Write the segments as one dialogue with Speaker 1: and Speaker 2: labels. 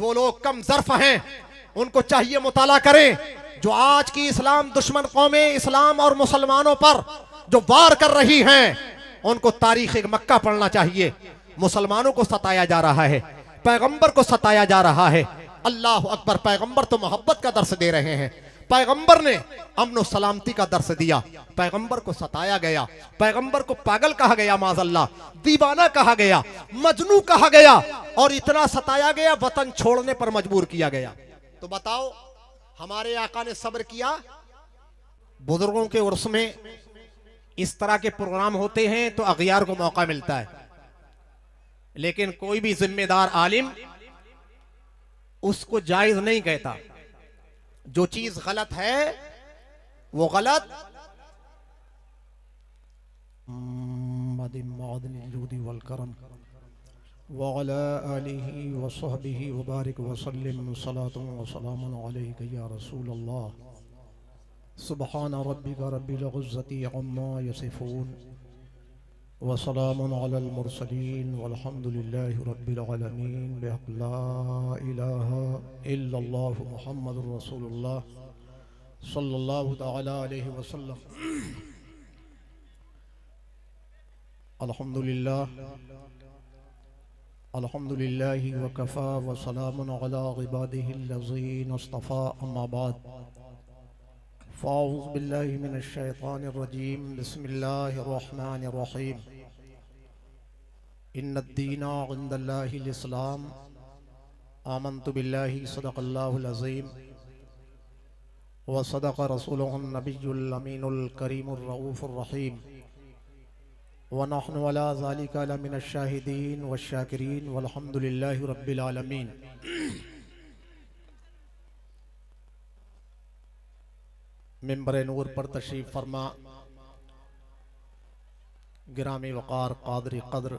Speaker 1: वो लोग कम ज़र्फ हैं, उनको चाहिए मुताला करें। जो आज की इस्लाम दुश्मन कौमें इस्लाम और मुसलमानों पर जो वार कर रही हैं, उनको तारीख मक्का पढ़ना चाहिए। मुसलमानों को सताया जा रहा है, पैगंबर को सताया जा रहा है। अल्लाह अकबर। पैगंबर तो मोहब्बत का दर्स दे रहे हैं, पैगंबर ने अमन सलामती का दर्स दिया। पैगंबर को सताया गया, पैगंबर को पागल कहा गया, माज़अल्लाह दीवाना कहा गया, मजनू कहा गया, और इतना सताया गया वतन छोड़ने पर मजबूर किया गया। तो बताओ, हमारे आका ने सब्र किया। बुजुर्गों के उर्स में इस तरह के प्रोग्राम होते हैं तो अगियार को मौका मिलता है, लेकिन कोई भी जिम्मेदार आलिम उसको जायज नहीं कहता। जो चीज गलत है वो गलत।
Speaker 2: सुब्हान रब्बिका रब्बिल इज़्ज़ति अम्मा यसिफून व सलामुन अलल मुरसलीन वल्हम्दुलिल्लाहि रब्बिल आलमीन। बिहक़ ला इलाहा इल्लल्लाह मुहम्मदुर रसूलुल्लाह सल्लल्लाहु तआला अलैहि वसल्लम। अल्हम्दुलिल्लाह अल्हम्दुलिल्लाहि व कफ़ा व सलामुन अला इबादिहिल्लज़ीना इस्तफ़ा। अम्मा बाद, फ़ाऊज़ु बिल्लाहि मिनश शैतानिर रजीम। बिस्मिल्लाहिर रहमानिर रहीम। इन्नद्दीना इंदल्लाहिल इस्लाम। आमन्तु बिल्लाहि सदक़ल्लाहुल अज़ीम व सदक़ रसूलुहुन नबियुल अमीनुल करीमुर रऊफ़ुर रहीम। व नहनु अला ज़ालिका लमिनश शाहिदीन वश शाकिरीन वल्हम्दुलिल्लाहि रब्बिल आलमीन। मिंबर नूर पर तशरीफ़ फरमा गिरामी वक़ार क़ादरी क़द्र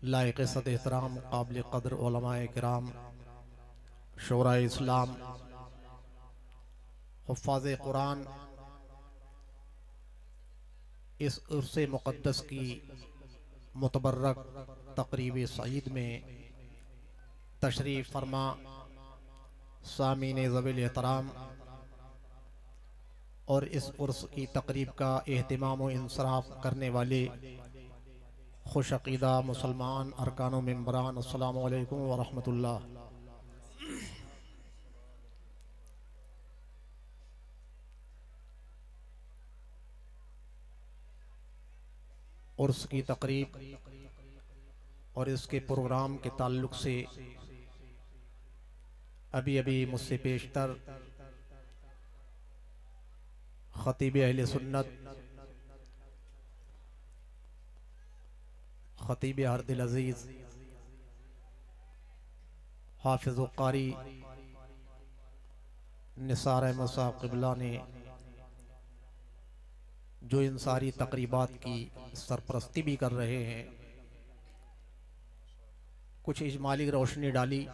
Speaker 2: लायक़ सद एहतराम काबिल क़द्र उलमाए किराम शोराए इस्लाम हुफ़्फ़ाज़े कुरान, इस उर्से मुक़द्दस की मुतबर्रक तक़रीब सईद में तशरीफ़ फरमा सामीन ज़वील एहतराम और इस उर्स की तक़रीब का एहतिमाम व इंसराफ़ करने वाले खुश अक़ीदा मुसलमान अरकान व मेंबरान, अस्सलामु अलैकुम व रहमतुल्लाह। उर्स की तक़रीब और इसके प्रोग्राम के ताल्लुक़ से अभी अभी मुझसे पेशतर ख़तीब अहले सुन्नत, ख़तीब हरदिल अज़ीज़, हाफ़िज़ क़ारी निसार अहमद साहब क़िबला ने जो इन सारी तक़रीबात की सरपरस्ती भी कर रहे हैं, कुछ इजमाली रोशनी डाली।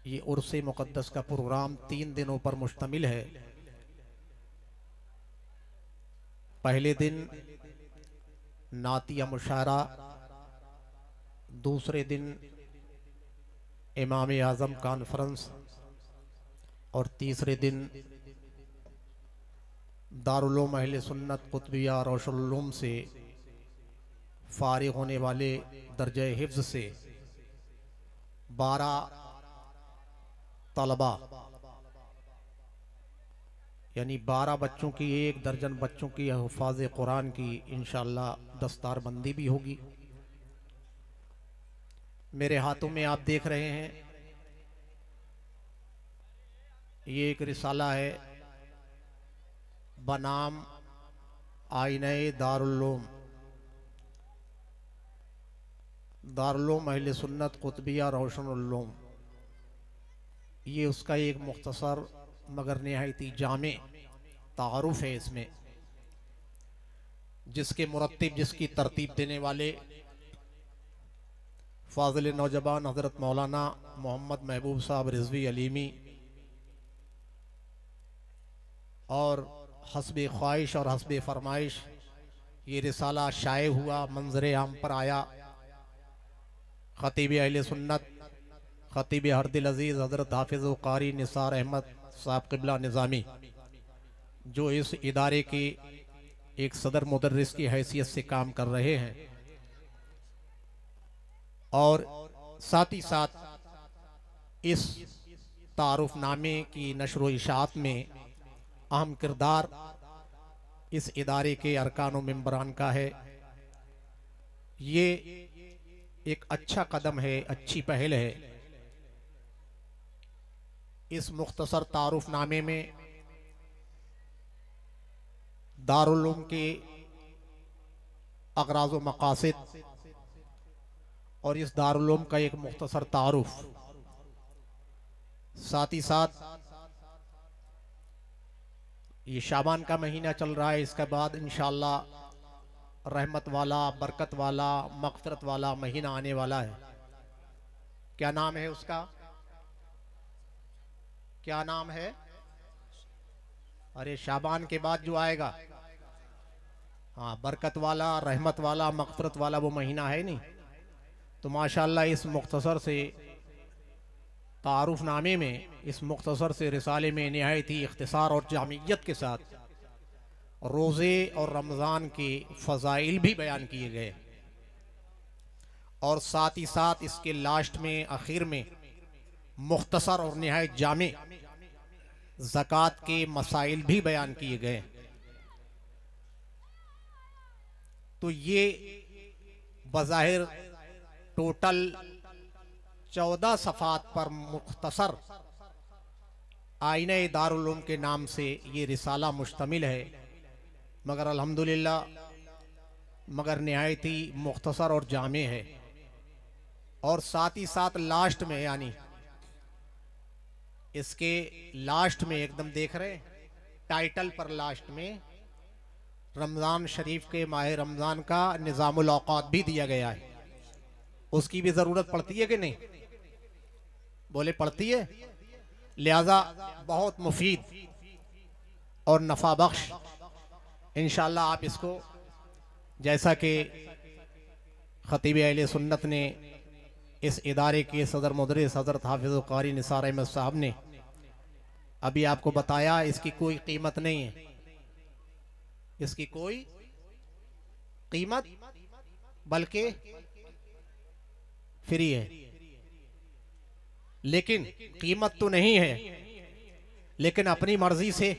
Speaker 2: ये उर्स मुक़द्दस का प्रोग्राम 3 दिनों पर मुश्तमिल है। पहले दिन नातिया मुशायरा, दूसरे दिन इमाम आज़म कॉन्फ्रेंस और तीसरे दिन दारुल उलूम अहले सुन्नत कुतुबिया रोशुल उलूम से फारिग होने वाले दर्जे हिफ्ज़ से 12 तलबा यानी 12 बच्चों की, 1 दर्जन बच्चों की हुफ़ाज़े कुरान की इंशाअल्लाह दस्तारबंदी भी होगी। मेरे हाथों में आप देख रहे हैं, ये एक रिसाला है बनाम आईने दारुल उलूम, दारुल उलूम अहले सुन्नत कुतुबिया रोशुल उलूम। ये उसका एक मुख्तसर मगर निहायती जामे तारुफ है इसमें, जिसके मुरत्तिब, जिसकी तरतीब देने वाले फाजिल नौजवान हज़रत मौलाना मोहम्मद महबूब साहब रिजवी अलीमी और हस्बे ख्वाहिश और हस्बे फरमाइश ये रिसाला शाये हुआ, मंजर आम पर आया। खतीब अहले सुन्नत खतीब हरदिल अजीज़ हज़रत हाफिज़ व कारी निसार अहमद साहब क़िबला निज़ामी, जो इस इदारे के एक सदर मुदर्रिस की हैसियत से काम कर रहे हैं और साथ ही साथ इस तारुफनामे की नशर व इशाअत में अहम किरदार इस इदारे के अरकान व मेंबरान का है। ये एक अच्छा कदम है, अच्छी पहल है। इस मुख्तसर तारुफनामे में दारुल उलूम के अगराज़ व मक़ासिद और इस दारुल उलूम का एक मुख्तसर तारुफ, साथ ही साथ ये शाबान का महीना चल रहा है, इसके बाद इंशाअल्लाह रहमत वाला, बरकत वाला, मग़फ़िरत वाला महीना आने वाला है। क्या नाम है उसका? क्या नाम है? अरे शाबान के बाद जो आएगा, हाँ, बरकत वाला, रहमत वाला, मग़फ़िरत वाला वो महीना है नहीं। तो माशाअल्लाह इस मुख्तसर से तारुफनामे में, इस मुख्तसर से रिसाले में निहायत ही इख्तिसार और जामियत के साथ रोज़े और रमज़ान के फ़ज़ाइल भी बयान किए गए और साथ ही साथ इसके लास्ट में, आखिर में मुख्तसर और निहायत जामे ज़कात के मसाइल भी बयान किए गए। तो ये बज़ाहिर टोटल 14 सफ़ात पर मुख्तसर आईने दारुल उलूम के नाम से ये रिसाला मुश्तमिल है, मगर अल्हम्दुलिल्लाह मगर निहायत ही मुख्तसर और जामे है। और साथ ही साथ लास्ट में, यानी इसके लास्ट में एकदम देख रहे टाइटल पर लास्ट में रमज़ान शरीफ के माह रमज़ान का निज़ामुल औक़ात भी दिया गया है। उसकी भी ज़रूरत पड़ती है कि नहीं? बोले पड़ती है। लिहाजा बहुत मुफीद और नफ़ा बख्श इंशाअल्लाह आप इसको, जैसा कि खतीब अहले सुन्नत ने, इस इदारे के सदर मुदर्रिस हज़रत हाफिज़ व कारी निसार अहमद साहब ने अभी आपको बताया, इसकी कोई कीमत नहीं है, इसकी कोई कीमत बल्कि फ्री है। लेकिन कीमत तो नहीं है, लेकिन अपनी मर्जी से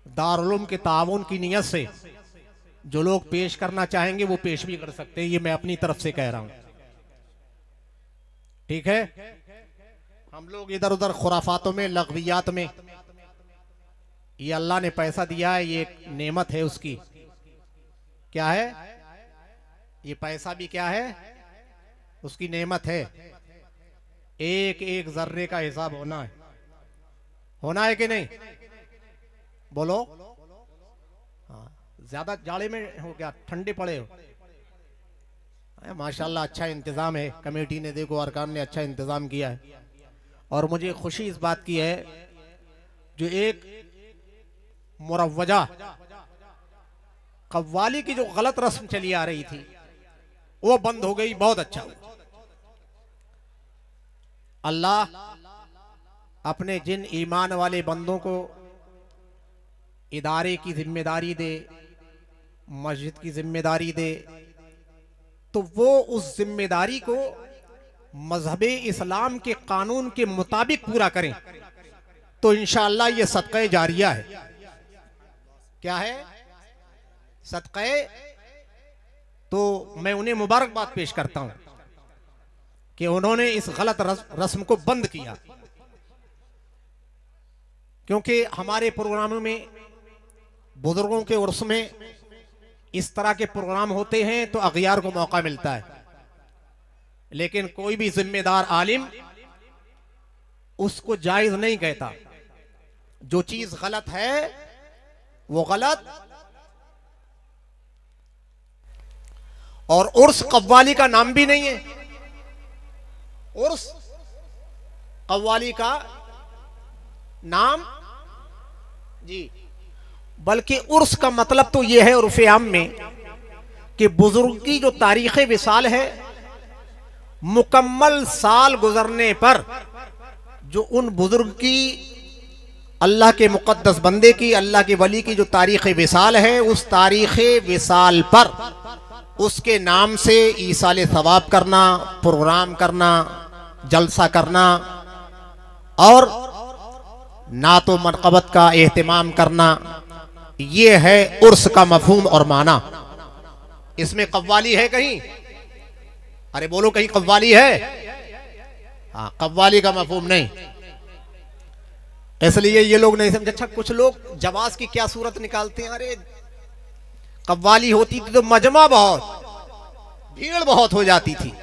Speaker 2: दारुल उलूम के ताउन की नियत से जो लोग पेश करना चाहेंगे वो पेश भी कर सकते हैं। ये मैं अपनी तरफ से कह रहा हूं, ठीक है। हम लोग इधर उधर खुराफातों में, लगवियात में, ये अल्लाह ने पैसा दिया है, ये एक नेमत है उसकी। क्या है ये पैसा? भी क्या है? उसकी नेमत है। एक एक जर्रे का हिसाब होना है, होना है कि नहीं? बोलो। हाँ, ज्यादा जाड़े में हो गया, ठंडे पड़े हो? माशाल्लाह अच्छा इंतजाम है, कमेटी ने, देखो अरकान ने अच्छा इंतजाम किया है। और मुझे खुशी इस बात की है, जो एक मुरव्वजा कव्वाली की जो गलत रस्म चली आ रही थी वो बंद हो गई। बहुत अच्छा हुआ। अल्लाह अपने जिन ईमान वाले बंदों को इदारे की जिम्मेदारी दे, मस्जिद की जिम्मेदारी दे, तो वो उस जिम्मेदारी को मजहबे इस्लाम के कानून के मुताबिक पूरा करें, तो इंशाअल्लाह ये सदक़े जारिया है। क्या है? सदक़े। तो मैं उन्हें मुबारकबाद पेश करता हूं कि उन्होंने इस गलत रस्म को बंद किया, क्योंकि हमारे प्रोग्रामों में, बुजुर्गों के उर्स में इस तरह के प्रोग्राम होते हैं तो अगियार को मौका मिलता है, लेकिन कोई भी जिम्मेदार आलिम उसको जायज नहीं कहता। जो चीज गलत है वो गलत। और उर्स कव्वाली का नाम भी नहीं है। उर्स कव्वाली का नाम जी, बल्कि उर्स का मतलब तो यह है उर्फ़े आम में कि बुजुर्ग की जो तारीख़ विसाल है मुकम्मल साल गुजरने पर जो उन बुजुर्ग की, अल्लाह के मुकद्दस बंदे की, अल्लाह के वली की जो तारीख़ विसाल है, उस तारीख़ विसाल पर उसके नाम से ईसाल सवाब करना, प्रोग्राम करना, जलसा करना और नातो मनक़बत का एहतमाम करना, ये है उर्स का मफहूम और माना। इसमें कव्वाली है कहीं? अरे बोलो, कहीं कव्वाली है? हाँ, कव्वाली का मफहूम नहीं। इसलिए ये लोग नहीं समझे। अच्छा, कुछ लोग जवाज की क्या सूरत निकालते हैं, अरे कव्वाली होती थी तो मजमा बहुत, भीड़ बहुत हो जाती थी।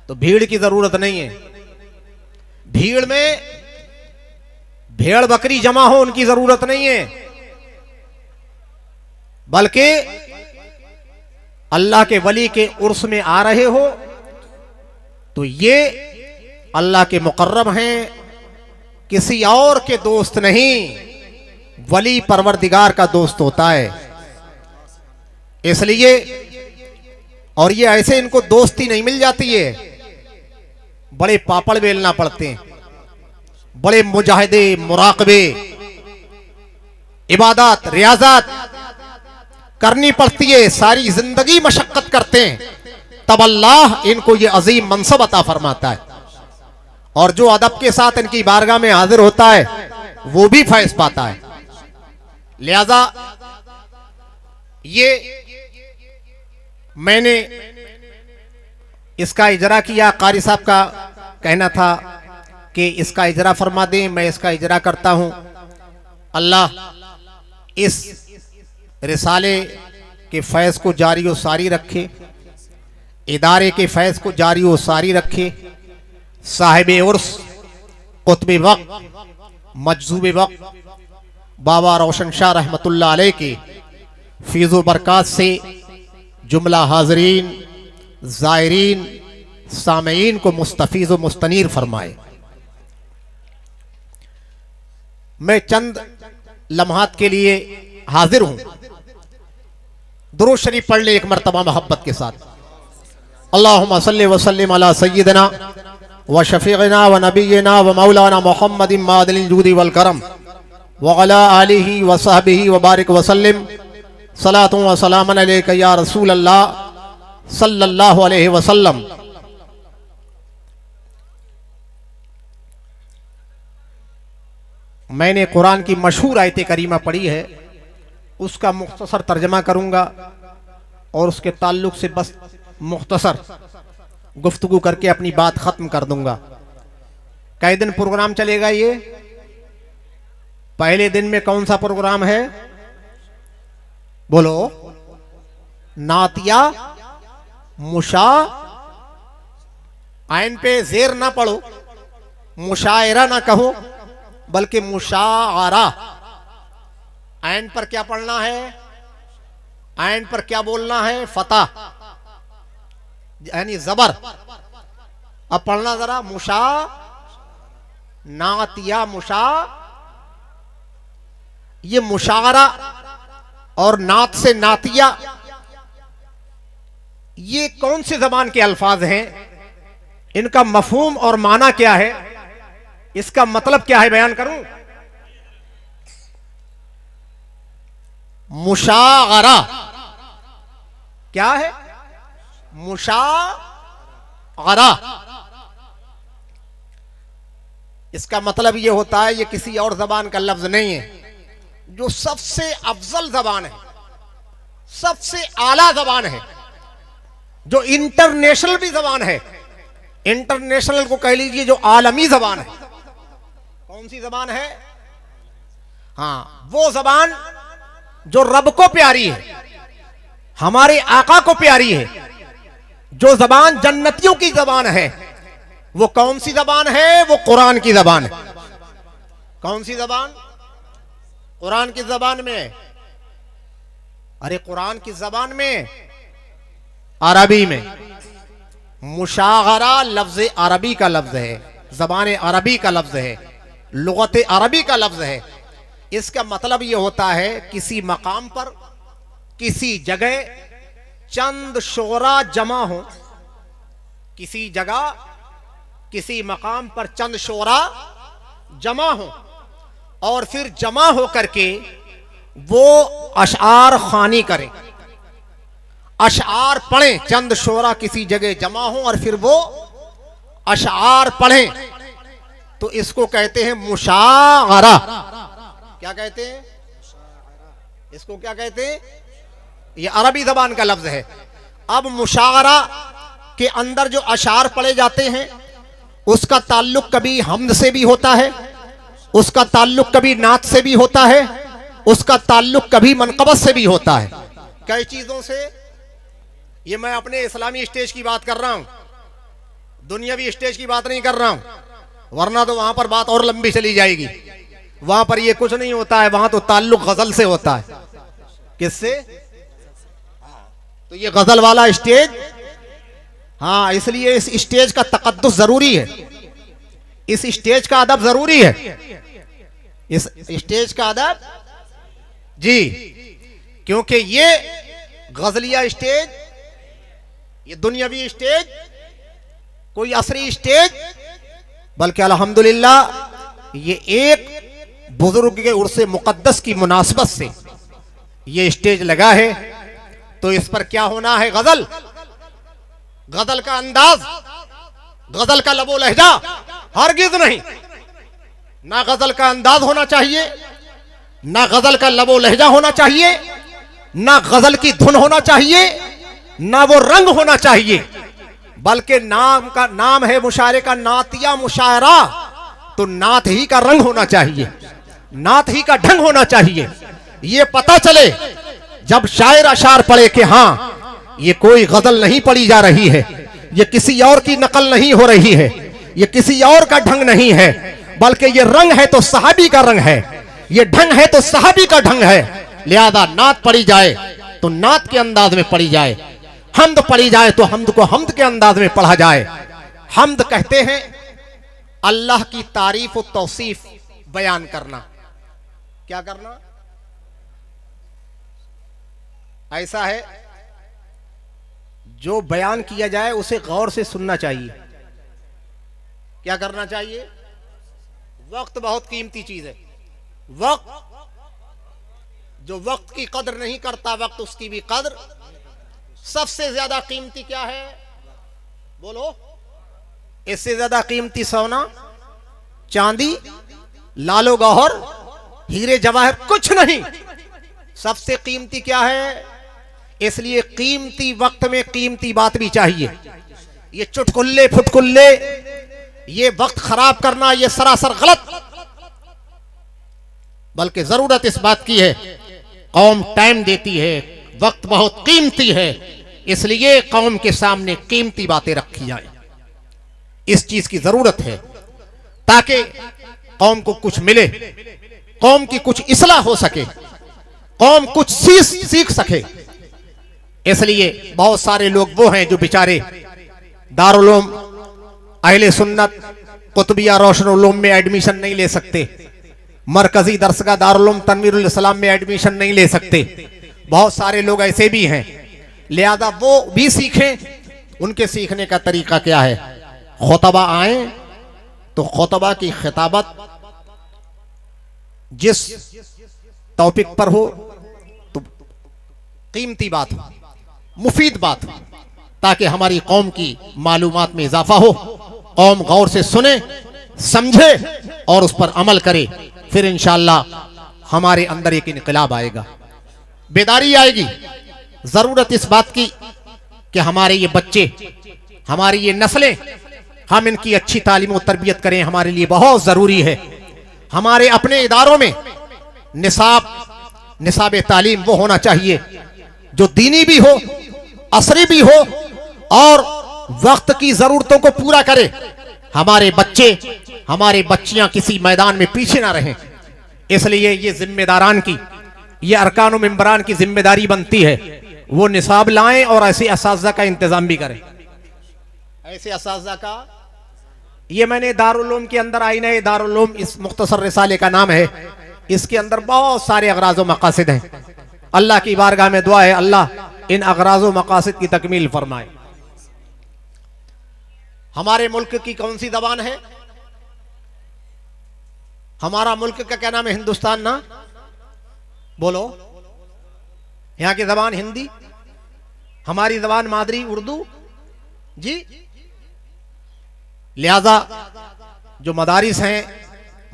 Speaker 2: तो भीड़ की जरूरत नहीं है। भीड़ में भेड़ बकरी जमा हो, उनकी जरूरत नहीं है, बल्कि अल्लाह के वली के उर्स में आ रहे हो तो ये अल्लाह के मुकर्रम हैं, किसी और के दोस्त नहीं, वली परवरदिगार का दोस्त होता है। इसलिए, और ये ऐसे इनको दोस्ती नहीं मिल जाती है, बड़े पापड़ बेलना पड़ते हैं, बड़े मुजाहिदे, मुराकबे, इबादत, रियाजत करनी पड़ती है, सारी जिंदगी मशक्कत करते हैं, तब अल्लाह इनको ये अजीम मनसब अता फरमाता है। और जो अदब के साथ इनकी बारगाह में हाजिर होता है वो भी फैज पाता है। लिहाजा ये मैंने इसका इजरा किया। कारी साहब का कहना था कि इसका इजरा फरमा दें, मैं इसका इजरा करता हूं। अल्लाह इस रिसाले के फैज़ को जारी व सारी रखे, इदारे के फैज़ को जारी व सारी रखे। साहिब उर्स, कुतुब वक्त, मजजूब वक्त बाबा रोशन शाह रहमतुल्लाह अलैह के फीज़ो बरकात से जुमला हाज़रीन, ज़ायरीन, सामईन को मुस्तफ़ीज़ व मुस्तनीर फरमाए। मैं चंद लम्हात के लिए हाजिर हूं। दुरूद शरीफ पढ़ ले एक मरतबा मोहब्बत के साथ। अल्लाहुम्मा सल्लि व सल्लिम अला सय्यिदिना व शफीइना व नबिय्यिना व मौलाना मुहम्मदिन मादिल जूदी वल करम व अला आलिहि व सहबिहि व बारिक व सल्लिम सलातु व सलामन अलैका या रसूल अल्लाह सल्लल्लाहु अलैहि वसल्लम। मैंने कुरान की मशहूर आयत करीमा पढ़ी है, उसका मुख्तसर तर्जमा करूंगा और उसके ताल्लुक से बस मुख्तसर गुफ्तगू करके अपनी बात खत्म कर दूंगा। कई दिन प्रोग्राम चलेगा ये? पहले दिन में कौन सा प्रोग्राम है? बोलो। नातिया मुशा, आइन पे जेर ना पढ़ो, मुशायरा ना कहो, बल्कि मुशाआरा। आइन पर क्या पढ़ना है? आइन पर क्या बोलना है? फतह यानी जबर। अब पढ़ना जरा, मुशा, नातिया मुशा। ये मुशारा और नात से नातिया, ये कौन सी जबान के अल्फाज हैं? इनका मफहूम और माना क्या है? इसका मतलब क्या है, बयान करूं? मुशागरा क्या है? मुशागरा, इसका मतलब यह होता है, ये किसी और जबान का लफ्ज नहीं है, जो सबसे अफजल जबान है, सबसे आला जबान है, जो इंटरनेशनल भी जबान है। इंटरनेशनल को कह लीजिए, जो आलमी जबान है। कौन सी जबान है? हाँ, वो जबान जो रब को प्यारी है, हमारे आका को प्यारी है, जो जबान जन्नतियों की जबान है। वो कौन सी जबान है? वो कुरान की जबान है। कौन सी जबान? कुरान की जबान में। अरे कुरान की जबान में, अरबी में। मुशागरा लफ्ज अरबी का लफ्ज है, जबान अरबी का लफ्ज है, लुगत अरबी का लफ्ज है। इसका मतलब यह होता है, किसी मकाम पर, किसी जगह चंद शोरा जमा हो किसी जगह किसी मकाम पर चंद शोरा जमा हो और फिर जमा हो करके वो अशआर खानी करें, अशआर पढ़ें। चंद शोरा किसी जगह जमा हो और फिर वो अशआर पढ़ें, तो इसको कहते हैं मुशाअरा। क्या कहते हैं इसको? क्या कहते हैं? ये अरबी जबान का लफ्ज है। अब मुशाअरा के अंदर जो अशार पढ़े जाते हैं उसका ताल्लुक कभी हम्द से भी होता है, उसका ताल्लुक कभी नात से भी होता है, उसका ताल्लुक कभी मनकबत से भी होता है। कई चीजों से। ये मैं अपने इस्लामी स्टेज की बात कर रहा हूं, दुनियावी स्टेज की बात नहीं कर रहा हूं, वरना तो वहां पर बात और लंबी चली जाएगी। वहां पर ये कुछ नहीं होता है, वहां तो ताल्लुक गजल से होता है। किससे? तो ये गजल वाला स्टेज, हाँ, इसलिए इस स्टेज का तकद्दुस जरूरी है, इस स्टेज का अदब जरूरी है, इस स्टेज का अदब जी। क्योंकि ये गजलिया स्टेज, ये दुनियावी स्टेज, कोई असरी स्टेज, बल्कि अल्हम्दुलिल्लाह ये एक बुजुर्ग के उर्से मुकद्दस की मुनासबत से ये स्टेज लगा है। तो इस पर क्या होना है? गजल, गजल का अंदाज, गजल का लबो लहजा हरगिज नहीं। ना गजल का अंदाज होना चाहिए, ना गजल का लबो लहजा होना चाहिए, ना गजल की धुन होना चाहिए, ना वो रंग होना चाहिए, बल्कि नाम है मुशायरे का नातिया मुशायरा, तो नात ही का रंग होना चाहिए, नात ही का ढंग होना चाहिए। ये पता चले जब शायर अशार पढ़े कि हाँ ये कोई गजल नहीं पढ़ी जा रही है, ये किसी और की नकल नहीं हो रही है, ये किसी और का ढंग नहीं है, बल्कि ये रंग है तो सहाबी का रंग है, ये ढंग है तो सहाबी का ढंग है। लिहाजा नात पढ़ी जाए तो नात के अंदाज में पढ़ी जाए, हम्द पढ़ी जाए तो हम्द को हम्द के अंदाज में पढ़ा जाए। हम्द कहते हैं अल्लाह की तारीफ और तौसीफ बयान करना। क्या करना? ऐसा है जो बयान किया जाए उसे गौर से सुनना चाहिए। क्या करना चाहिए? वक्त बहुत कीमती चीज है। वक्त, जो वक्त की कदर नहीं करता, वक्त उसकी भी कदर। सबसे ज्यादा कीमती क्या है? बोलो। इससे ज्यादा कीमती सोना, चांदी, लालो गौहर, हीरे जवाहर कुछ नहीं। सबसे कीमती क्या है? इसलिए कीमती वक्त में कीमती बात भी चाहिए। ये चुटकुल्ले फुटकुल्ले, ये वक्त खराब करना, ये सरासर गलत। बल्कि जरूरत इस बात की है, कौम टाइम देती है, वक्त बहुत कीमती है, इसलिए कौम के सामने कीमती बातें रखी जाए। इस चीज की जरूरत है ताकि कौम को कुछ मिले, कौम की कुछ इस्लाह हो सके, कौम कुछ सीख सके। इसलिए बहुत सारे लोग वो हैं जो बेचारे दारुल उलूम अहले सुन्नत कुतुबिया रोशन उलूम में एडमिशन नहीं ले सकते, मरकजी दरसगाह दारुल उलूम तनवीरुल इस्लाम में एडमिशन नहीं ले सकते। बहुत सारे लोग ऐसे भी हैं, लिहाजा वो भी सीखें। उनके सीखने का तरीका क्या है? खुतबा आए तो खुतबा की खिताबत जिस टॉपिक पर हो तो कीमती बात हो, मुफीद बात हो, ताकि हमारी कौम की मालूमात में इजाफा हो, कौम गौर से सुने, समझे और उस पर अमल करे। फिर इंशाअल्लाह हमारे अंदर एक इनकलाब आएगा, बेदारी आएगी। जरूरत इस बात की कि हमारे ये बच्चे, हमारी ये नस्लें, हम इनकी अच्छी तालीम और तरबियत करें, हमारे लिए बहुत जरूरी है। हमारे अपने इदारों में निसाब तालीम वो होना चाहिए जो दीनी भी हो, असरी भी हो और वक्त की जरूरतों को पूरा करे। हमारे बच्चे, हमारे बच्चियां किसी मैदान में पीछे ना रहें। इसलिए ये जिम्मेदारान की, ये अरकान व मेंबरान की जिम्मेदारी बनती है, वो निसाब लाएं और ऐसे असातिज़ा का इंतजाम भी करें। ऐसे असातिज़ा का, ये मैंने दारुल उलूम के अंदर आईना दारुल उलूम इस मुख्तसर रिसाले का नाम है, इसके अंदर बहुत सारे अगराज़ व मकासिद हैं। अल्लाह की बारगाह में दुआ है अल्लाह इन अगराज़ व मकासिद की तकमील फरमाए। हमारे मुल्क की कौन सी जबान है? हमारा मुल्क का क्या नाम है? हिंदुस्तान ना? बोलो। यहां की जबान हिंदी, हमारी जबान मादरी उर्दू जी। लिहाजा जो मदारिस हैं,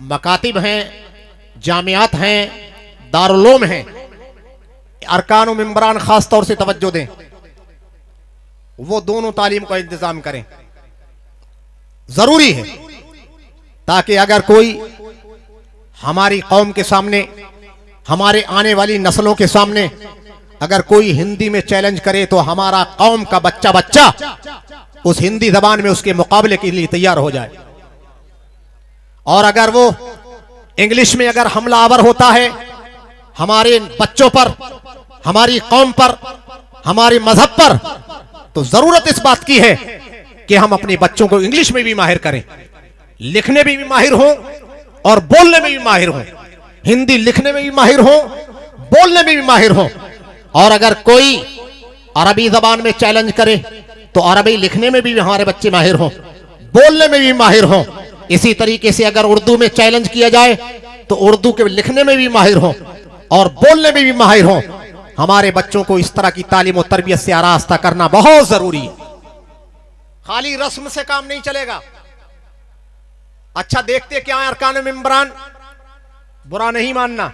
Speaker 2: मकातिब हैं, जामियात हैं, दारुलोम हैं, अरकान व मेंबरान खास तौर से तवज्जो दें, वो दोनों तालीम का इंतजाम करें, जरूरी है, ताकि अगर कोई हमारी कौम के सामने, हमारे आने वाली नस्लों के सामने अगर कोई हिंदी में चैलेंज करे तो हमारा कौम का बच्चा बच्चा उस हिंदी जबान में उसके मुकाबले के लिए तैयार हो जाए। और अगर वो इंग्लिश में अगर हमलावर होता है हमारे बच्चों पर, हमारी कौम पर, हमारे मजहब पर, तो जरूरत इस बात की है कि हम अपने बच्चों को इंग्लिश में भी माहिर करें, लिखने में भी माहिर हों और बोलने में भी माहिर हों। हिंदी लिखने में भी माहिर हों, बोलने में भी माहिर हों। और अगर कोई अरबी जबान में चैलेंज करे तो अरबी लिखने में भी हमारे बच्चे माहिर हों, बोलने में भी माहिर हों। इसी तरीके से अगर उर्दू में चैलेंज किया जाए तो उर्दू के लिखने में भी माहिर हों और बोलने में भी माहिर हों। हमारे बच्चों को इस तरह की तालीम और तरबियत से आरास्ता करना बहुत जरूरी है। खाली रस्म से काम नहीं चलेगा। अच्छा, देखते क्या है अरकान मेंबरान, बुरा नहीं मानना।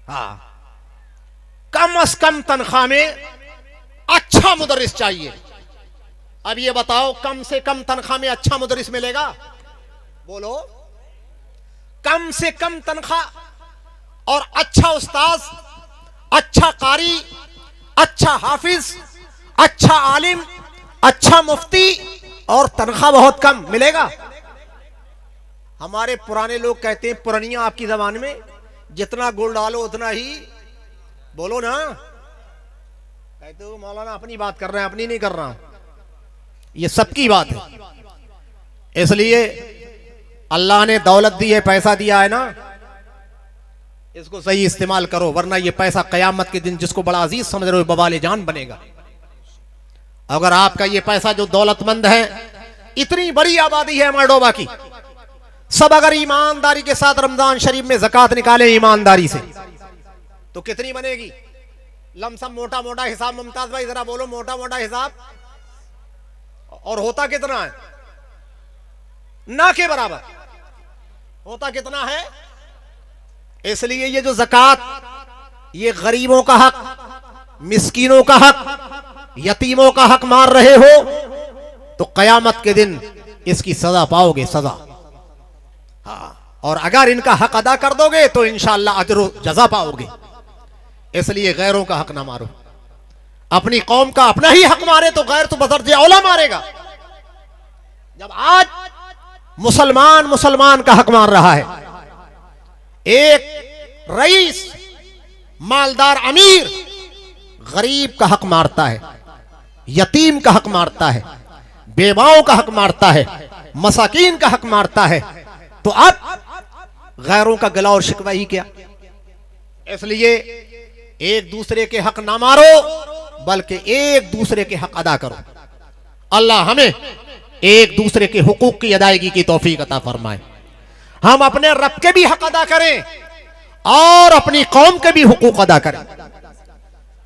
Speaker 2: हाँ, कम से कम तनख्वाह में अच्छा मुदर्रिस चाहिए। अब ये बताओ, कम से कम तनख्वाह में अच्छा मुदर्रिस मिलेगा? बोलो। कम से कम तनख्वाह और अच्छा उस्ताद, अच्छा कारी, अच्छा हाफिज, अच्छा आलिम, अच्छा मुफ्ती, और तनख्वाह बहुत कम मिलेगा। हमारे पुराने लोग कहते हैं, पुरानिया आपकी जबान में, जितना गुड़ डालो उतना ही, बोलो ना। कहते हो मौलाना अपनी बात कर रहे हैं, अपनी नहीं कर रहा हूं, ये सबकी बात है। इसलिए अल्लाह ने दौलत दी है, पैसा दिया है ना, इसको सही इस्तेमाल करो, वरना ये पैसा कयामत के दिन जिसको बड़ा अजीज समझ रहे हो बवाले जान बनेगा। अगर आपका ये पैसा जो दौलतमंद है, इतनी बड़ी आबादी है मर्डोबा की, सब अगर ईमानदारी के साथ रमजान शरीफ में ज़कात निकाले ईमानदारी से, तो कितनी बनेगी? लमसम मोटा मोटा हिसाब, मुमताज भाई जरा बोलो, मोटा मोटा हिसाब, और होता कितना है? ना के बराबर होता कितना है? इसलिए ये जो ज़कात, ये गरीबों का हक, मिस्कीनों का हक, यतीमों का हक मार रहे हो, तो कयामत के दिन इसकी सजा पाओगे, सजा। हाँ, और अगर इनका हक अदा कर दोगे तो इंशाअल्लाह अजर जजा पाओगे। इसलिए गैरों का हक ना मारो। अपनी कौम का अपना ही हक मारे तो गैर तो बदर्जे औला मारेगा। जब आज मुसलमान मुसलमान का हक मार रहा है, एक रईस मालदार अमीर गरीब का हक मारता है, यतीम का हक मारता है, बेवाओं का हक मारता है, मसाकीन का हक मारता है, तो अब गैरों का गला और शिकवा ही क्या। इसलिए एक दूसरे के हक ना मारो, बल्कि एक दूसरे के हक अदा करो। अल्लाह हमें एक दूसरे के हुकूक की अदायगी की तौफीक अता फरमाए। हम अपने रब के भी हक अदा करें और अपनी कौम के भी हुकूक अदा करें।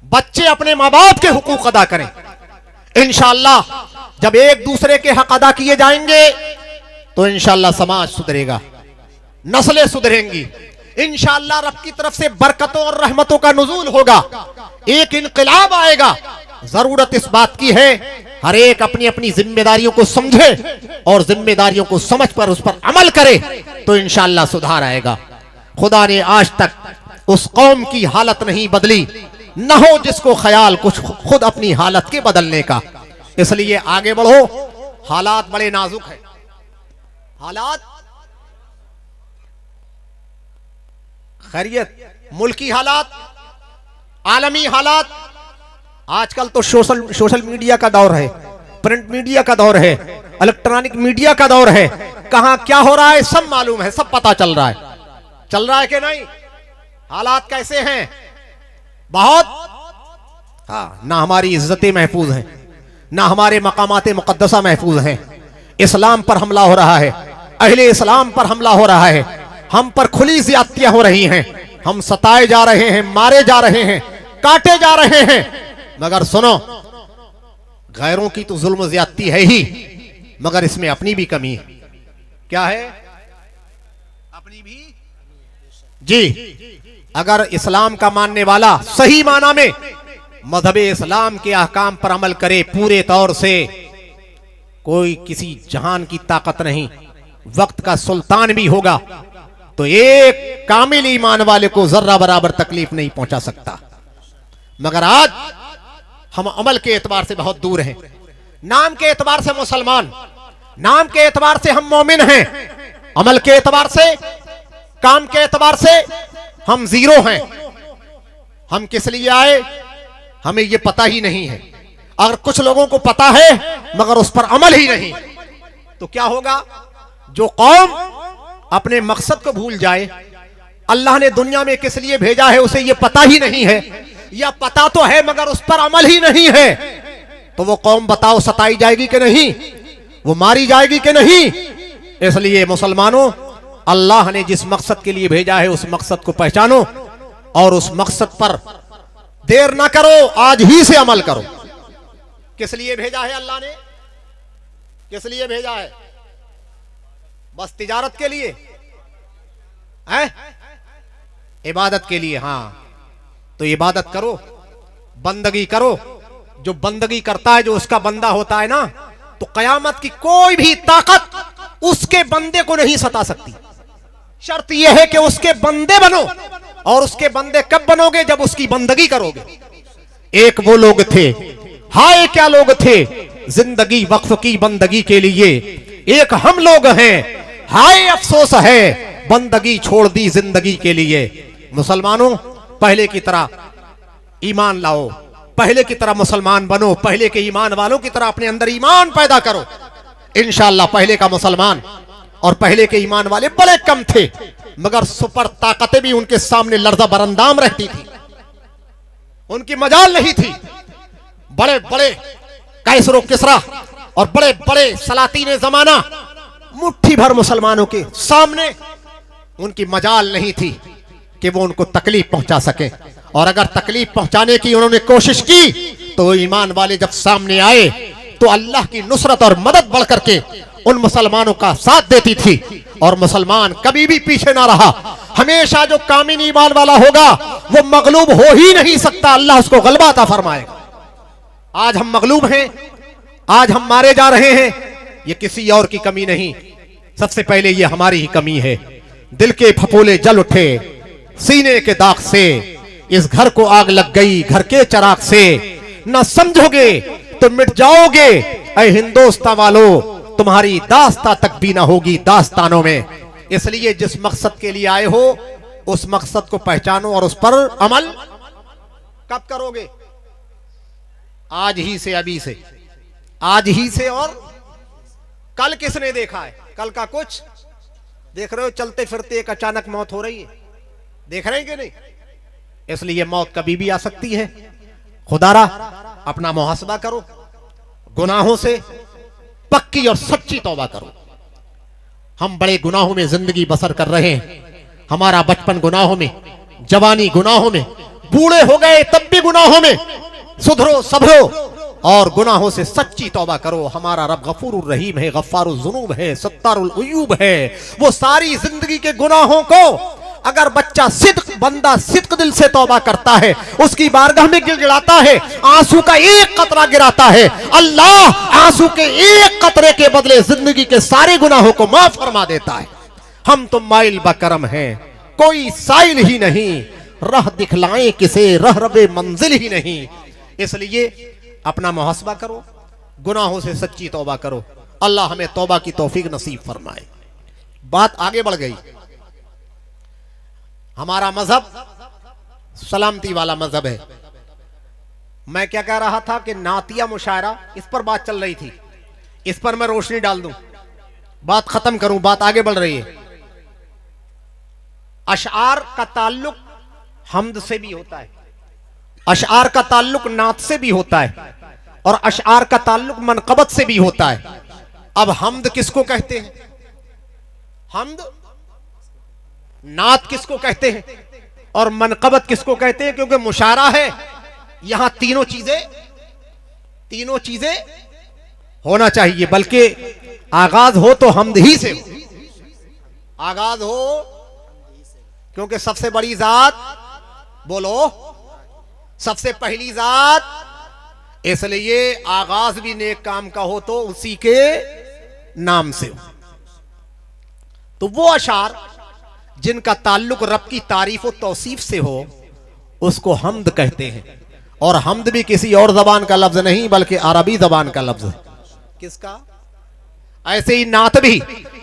Speaker 2: बच्चे अपने माँ बाप के हुकूक अदा करें। इंशाअल्लाह जब एक दूसरे के हक अदा किए जाएंगे तो इंशाअल्लाह समाज सुधरेगा, नस्लें सुधरेंगी। इंशाअल्लाह रब की तरफ से बरकतों और रहमतों का नुज़ूल होगा, एक इनकलाब आएगा। जरूरत इस बात की है हर एक अपनी अपनी जिम्मेदारियों को समझे और जिम्मेदारियों को समझ कर उस पर अमल करे, तो इंशाअल्लाह सुधार आएगा। खुदा ने आज तक उस कौम की हालत नहीं बदली, न हो जिसको ख्याल कुछ खुद अपनी हालत के बदलने का। इसलिए आगे बढ़ो। हालात बड़े नाजुक है, हालात खैरियत, मुल्की हालात, आलमी हालात। आजकल तो सोशल मीडिया का दौर है, प्रिंट मीडिया का दौर है, इलेक्ट्रॉनिक मीडिया का दौर है। कहां क्या हो रहा है सब मालूम है, सब पता चल रहा है कि नहीं? हालात कैसे हैं? बहुत। हाँ, ना हमारी इज्जतें महफूज हैं, ना हमारे मकामात मुकद्दसा महफूज हैं,
Speaker 1: इस्लाम पर हमला हो रहा है, अहले इस्लाम पर हमला हो रहा है, हम पर खुली ज्यादतियां हो रही हैं, हम सताए जा रहे हैं, मारे जा रहे हैं, काटे जा रहे हैं। मगर सुनो, गैरों की तो जुल्म ज्यादती है ही, मगर इसमें अपनी भी कमी है। क्या है? अपनी भी जी। अगर इस्लाम का मानने वाला सही माना में मजहब इस्लाम के अहकाम पर अमल करे पूरे तौर से, कोई किसी जहान की ताकत नहीं, वक्त का सुल्तान भी होगा तो एक कामिल ईमान वाले को जर्रा बराबर तकलीफ नहीं पहुंचा सकता। मगर आज हम अमल के एतबार से बहुत दूर हैं। नाम के एतबार से मुसलमान, नाम के एतबार से हम मोमिन हैं, अमल के एतबार से, काम के एतबार से हम जीरो हैं। हम किस लिए आए हमें यह पता ही नहीं है। अगर कुछ लोगों को पता है मगर उस पर अमल ही नहीं, तो क्या होगा? जो कौम अपने मकसद को भूल जाए, अल्लाह ने दुनिया में किस लिए भेजा है उसे यह पता ही नहीं है, या पता तो है मगर उस पर अमल ही नहीं है, तो वो कौम बताओ सताई जाएगी कि नहीं? वो मारी जाएगी कि नहीं? इसलिए मुसलमानों, अल्लाह ने जिस मकसद के लिए भेजा है उस मकसद को पहचानो और उस मकसद पर देर ना करो, आज ही से अमल करो। किस लिए भेजा है अल्लाह ने? किस लिए भेजा है? बस तिजारत के लिए है? इबादत के लिए? हां, तो इबादत करो, बंदगी करो। जो बंदगी करता है, जो उसका बंदा होता है ना, तो कयामत की कोई भी ताकत उसके बंदे को नहीं सता सकती। शर्त यह है कि उसके बंदे बनो, और उसके बंदे कब बनोगे? जब उसकी बंदगी करोगे। एक वो लोग थे, हाय क्या लोग थे, जिंदगी वक्फ की बंदगी के लिए। एक हम लोग हैं, हाय अफसोस है, बंदगी छोड़ दी जिंदगी के लिए। मुसलमानों, पहले की तरह ईमान लाओ, पहले की तरह मुसलमान बनो, पहले के ईमान वालों की तरह अपने अंदर ईमान पैदा करो। इंशाअल्लाह पहले का मुसलमान और पहले के ईमान वाले बड़े कम थे, मगर सुपर ताकतें भी उनके सामने लर्जा बरंदाम रहती थी, उनकी मजाल नहीं थी। बड़े बड़े कैसरो किसरा और बड़े बड़े सलातीन जमाना मुट्ठी भर मुसलमानों के सामने उनकी मजाल नहीं थी कि वो उनको तकलीफ पहुंचा सके। और अगर तकलीफ पहुंचाने की उन्होंने कोशिश की तो ईमान वाले जब सामने आए तो अल्लाह की नुसरत और मदद बढ़ करके उन मुसलमानों का साथ देती थी, और मुसलमान कभी भी पीछे ना रहा। हमेशा जो कामिल ईमान वाला होगा वो मगलूब हो ही नहीं सकता, अल्लाह उसको गलबा अता फरमाएगा। आज हम मगलूब हैं, आज हम मारे जा रहे हैं, ये किसी और की कमी नहीं, सबसे पहले ये हमारी ही कमी है। दिल के फफोले जल उठे सीने के दाग से, इस घर को आग लग गई घर के चराग से, ना समझोगे तो मिट जाओगे ऐ हिंदुस्तान वालों, तुम्हारी दास्तां तक भी ना होगी दास्तानों में। इसलिए जिस मकसद के लिए आए हो उस मकसद को पहचानो और उस पर अमल कब करोगे? आज ही से, अभी से, आज ही से। और कल किसने देखा है? कल का कुछ देख रहे हो? चलते फिरते एक अचानक मौत हो रही है, देख रहे हैं कि नहीं? इसलिए मौत कभी भी आ सकती है। खुदारा अपना मुहासबा करो, गुनाहों से पक्की और सच्ची तौबा करो। हम बड़े गुनाहों में जिंदगी बसर कर रहे हैं, हमारा बचपन गुनाहों में, जवानी गुनाहों में, बूढ़े हो गए तब भी गुनाहों में। सुधरो, सबरो और गुनाहों से सच्ची तौबा करो। हमारा रब गफूरुर रहीम है, गफ्फारुल जुनूब है, सत्तारुल उयूब है। वो सारी जिंदगी के गुनाहों को अगर बच्चा बंदा सिद्क दिल से तौबा करता है, उसकी बारगाह में गिड़गिड़ाता है, आंसू का एक कतरा गिराता है, अल्लाह आंसू के एक कतरे के बदले जिंदगी के सारे गुनाहों को माफ फरमा देता है। हम तो माइल बकरम हैं, कोई साइल ही नहीं, राह दिखलाएं किसे रह रबे मंजिल ही नहीं। इसलिए अपना मुहासबा करो, गुनाहों से सच्ची तौबा करो। अल्लाह हमें तौबा की तौफीक नसीब फरमाए। बात आगे बढ़ गई। हमारा मजहब सलामती वाला मजहब है। मैं क्या कह रहा था कि नातिया मुशायरा, इस पर बात चल रही थी, इस पर मैं रोशनी डाल दूं, बात खत्म करूं, बात आगे बढ़ रही है। अशआर का ताल्लुक हम्द से भी होता है, अशआर का ताल्लुक नात से भी होता है, और अशआर का ताल्लुक मनकबत से भी होता है। अब हमद किसको कहते हैं? हमद, नात किसको कहते हैं और मनकबत किसको कहते हैं? क्योंकि मुशारा है, यहां तीनों चीजें होना चाहिए, बल्कि आगाज हो तो हमद ही से हो, आगाज हो, क्योंकि सबसे बड़ी जात, बोलो, सबसे पहली जात, इसलिए आगाज भी नेक काम का हो तो उसी के नाम से हो। तो वो अशार जिनका ताल्लुक रब की तारीफ और तौसीफ से हो उसको हमद कहते हैं। और हमद भी किसी और जबान का लफ्ज नहीं बल्कि अरबी जबान का लफ्ज है। किसका? ऐसे ही नात भी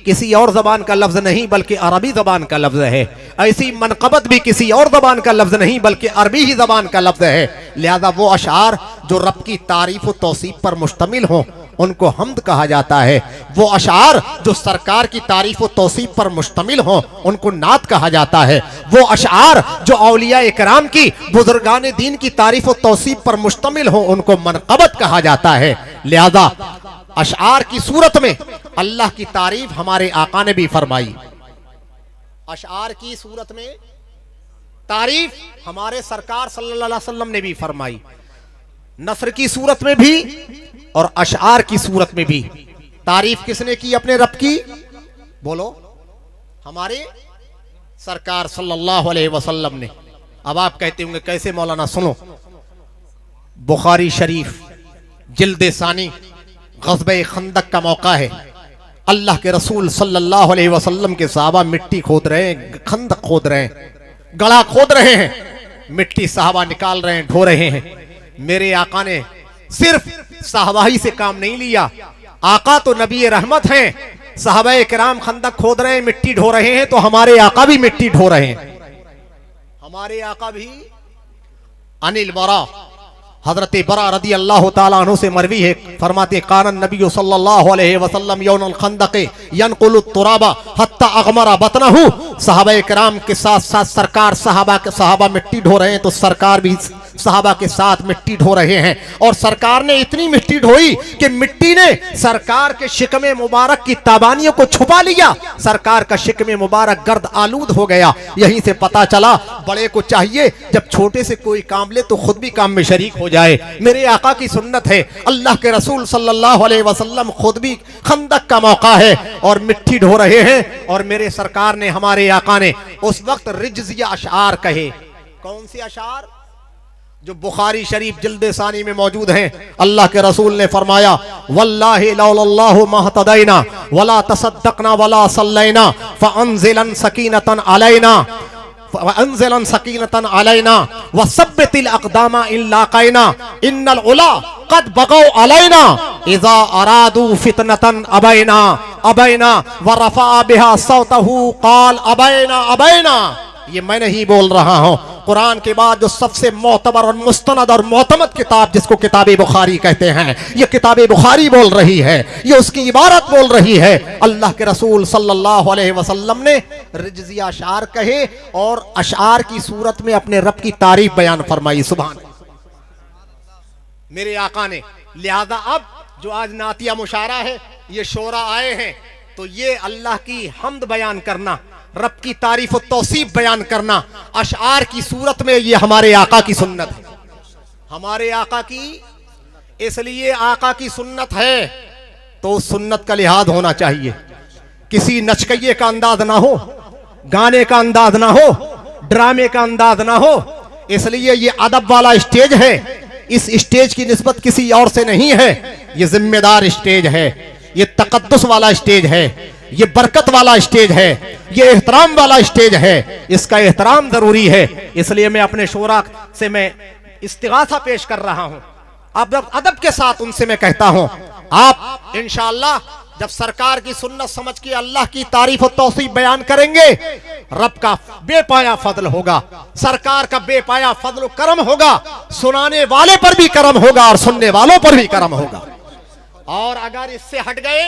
Speaker 1: किसी और जबान का लफ्ज नहीं बल्कि अरबी जबान का लफ्ज है। ऐसी मनकबत भी किसी और जबान का लफ्ज नहीं बल्कि अरबी ही जबान का लफ्ज है। लिहाजा वो अशार जो रब की तारीफ और तौसीफ पर मुश्तमिल हो उनको हमद कहा जाता है। वो अशार जो सरकार की तारीफ और तौसीफ पर मुश्तमिल हो उनको नात कहा जाता है। वो अशार जो औलिया इकराम की, बुजुर्गान दीन की तारीफ और तौसीफ पर मुश्तमिल हो उनको मनकबत कहा जाता है। लिहाजा अशार की सूरत में अल्लाह की तारीफ हमारे आका ने भी फरमाई। अशार की सूरत में तारीफ हमारे सरकार सल्लल्लाहु अलैहि वसल्लम ने भी फरमाई। नस्र की सूरत में भी और अशार की सूरत में भी। तारीफ किसने की अपने रब की? बोलो, हमारे सरकार सल्लल्लाहु अलैहि वसल्लम ने। अब आप कहते होंगे कैसे मौलाना? सुनो, बुखारी शरीफ जिल्द सानी, ग़ज़वे खंदक का मौका है। अल्लाह के रसूल सल्लल्लाहु अलैहि वसल्लम के सहाबा मिट्टी खोद रहे हैं, खंदक खोद रहे हैं, गड़ा खोद रहे हैं, मिट्टी सहाबा निकाल रहे हैं, ढो रहे हैं। मेरे आका ने सिर्फ सहाबाही से काम नहीं लिया। आका तो नबी रहमत हैं, सहाबाए किराम खंदक खोद रहे हैं, मिट्टी ढो रहे हैं, तो हमारे आका भी मिट्टी ढो रहे हैं। हमारे आका भी अनिल बरा, हजरत बरा रदी अल्लाह ताला अन्हु से मरवी है, फरमाते कानन नबी सल्लल्लाहु अलैहि वसल्लम यौमल खंदक़ यनकुलु तुराबा हत्ता अगमरा बतनहु। सहाबाए किराम के साथ साथ सरकार सहाबा मिट्टी ढो रहे हैं तो सरकार भी सहाबा के साथ मिट्टी ढो रहे हैं। और सरकार ने इतनी मिट्टी ढोई कि मिट्टी ने सरकार के शिकमे मुबारक की ताबानियों को छुपा लिया। सरकार का शिकमे मुबारक गर्द आलूद हो गया। यहीं से पता चला बड़े को चाहिए जब छोटे से कोई काम ले तो खुद भी काम में शरीक हो जाए। मेरे आका की सुन्नत है। अल्लाह के रसूल सल्लल्लाहु अलैहि वसल्लम खुद भी खंदक का मौका है और मिट्टी ढो रहे हैं, और मेरे सरकार ने, हमारे आका ने उस वक्त रिज्जिया अशार कहे। कौन से अशार? जो बुखारी शरीफ जिल्द सानी में मौजूद हैं। अल्लाह के रसूल ने फरमाया वल्लाहि लौलल्लाहु महतदैना वला तसद्दकना वला सल्लैना फअंज़िलन सकीनतन अलैना फअंज़िलन सकीनतन अलैना वसब्बितिल अक़दामा इन लाक़ैना इन्नल उला क़द बग़ौ अलैना इज़ा अरादू फितनतन अबैना वरफ़अ बिहा सौतहु क़ाल अबैना। ये मैं नहीं बोल रहा हूं, कुरान के बाद जो सबसे मोतबर और मुस्तनद और मोतमद किताब जिसको किताबे बुखारी कहते हैं, ये किताबे बुखारी बोल रही है, ये उसकी इबारत बोल रही है। अल्लाह के रसूल सल्लल्लाहु अलैहि वसल्लम ने रिज्जिया अशार कहे और अशार की सूरत में अपने रब की तारीफ बयान फरमाई। सुभान मेरे आका ने। लिहाजा अब जो आज नातिया मुशारा है, ये शोरा आए हैं, तो ये अल्लाह की हमद बयान करना, रब की तारीफ और तौसीफ बयान करना अशार की सूरत में, ये हमारे आका की सुन्नत है। हमारे आका की, इसलिए आका की सुन्नत है तो उस सुन्नत का लिहाज होना चाहिए। किसी नचकइये का अंदाज ना हो, गाने का अंदाज ना हो, ड्रामे का अंदाज ना हो। इसलिए ये अदब वाला स्टेज है। इस स्टेज की निस्बत किसी और से नहीं है। ये जिम्मेदार स्टेज है, ये तकद्दुस वाला स्टेज है, ये बरकत वाला स्टेज है, ये एहतराम वाला स्टेज है। इसका एहतराम जरूरी है। इसलिए मैं अपने शोरा से मैं इस्तिगासा पेश कर रहा हूं। अब अदब के साथ उनसे मैं कहता हूं, आप इंशाअल्लाह जब सरकार की सुन्नत समझ के अल्लाह की तारीफ और तौसीफ बयान करेंगे, रब का बेपाया फजल होगा, सरकार का बेपाया फजल करम होगा, सुनाने वाले पर भी करम होगा और सुनने वालों पर भी करम होगा। और अगर इससे हट गए,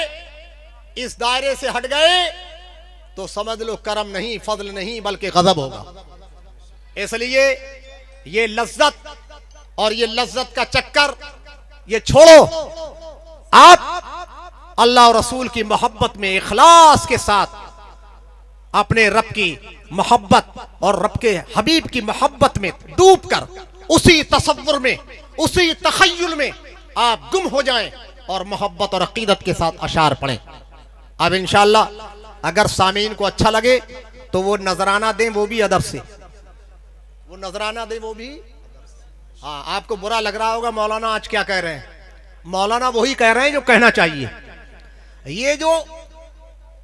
Speaker 1: इस दायरे से हट गए, तो समझ लो करम नहीं, फजल नहीं, बल्कि गजब होगा। इसलिए ये लज्जत और ये लज्जत का चक्कर ये छोड़ो। आप अल्लाह और रसूल की मोहब्बत में इखलास के साथ अपने रब की मोहब्बत और रब के हबीब की मोहब्बत में डूबकर उसी तसव्वुर में, उसी तखय्युल में आप गुम हो जाएं और मोहब्बत और अकीदत के साथ अशार पढ़ें। अब इंशाअल्लाह अगर सामीन को अच्छा लगे तो वो नजराना दें, वो भी अदब से, वो नजराना दें, वो भी। हाँ, आपको बुरा लग रहा होगा मौलाना आज क्या कह रहे हैं। मौलाना वही कह रहे हैं जो कहना चाहिए। ये जो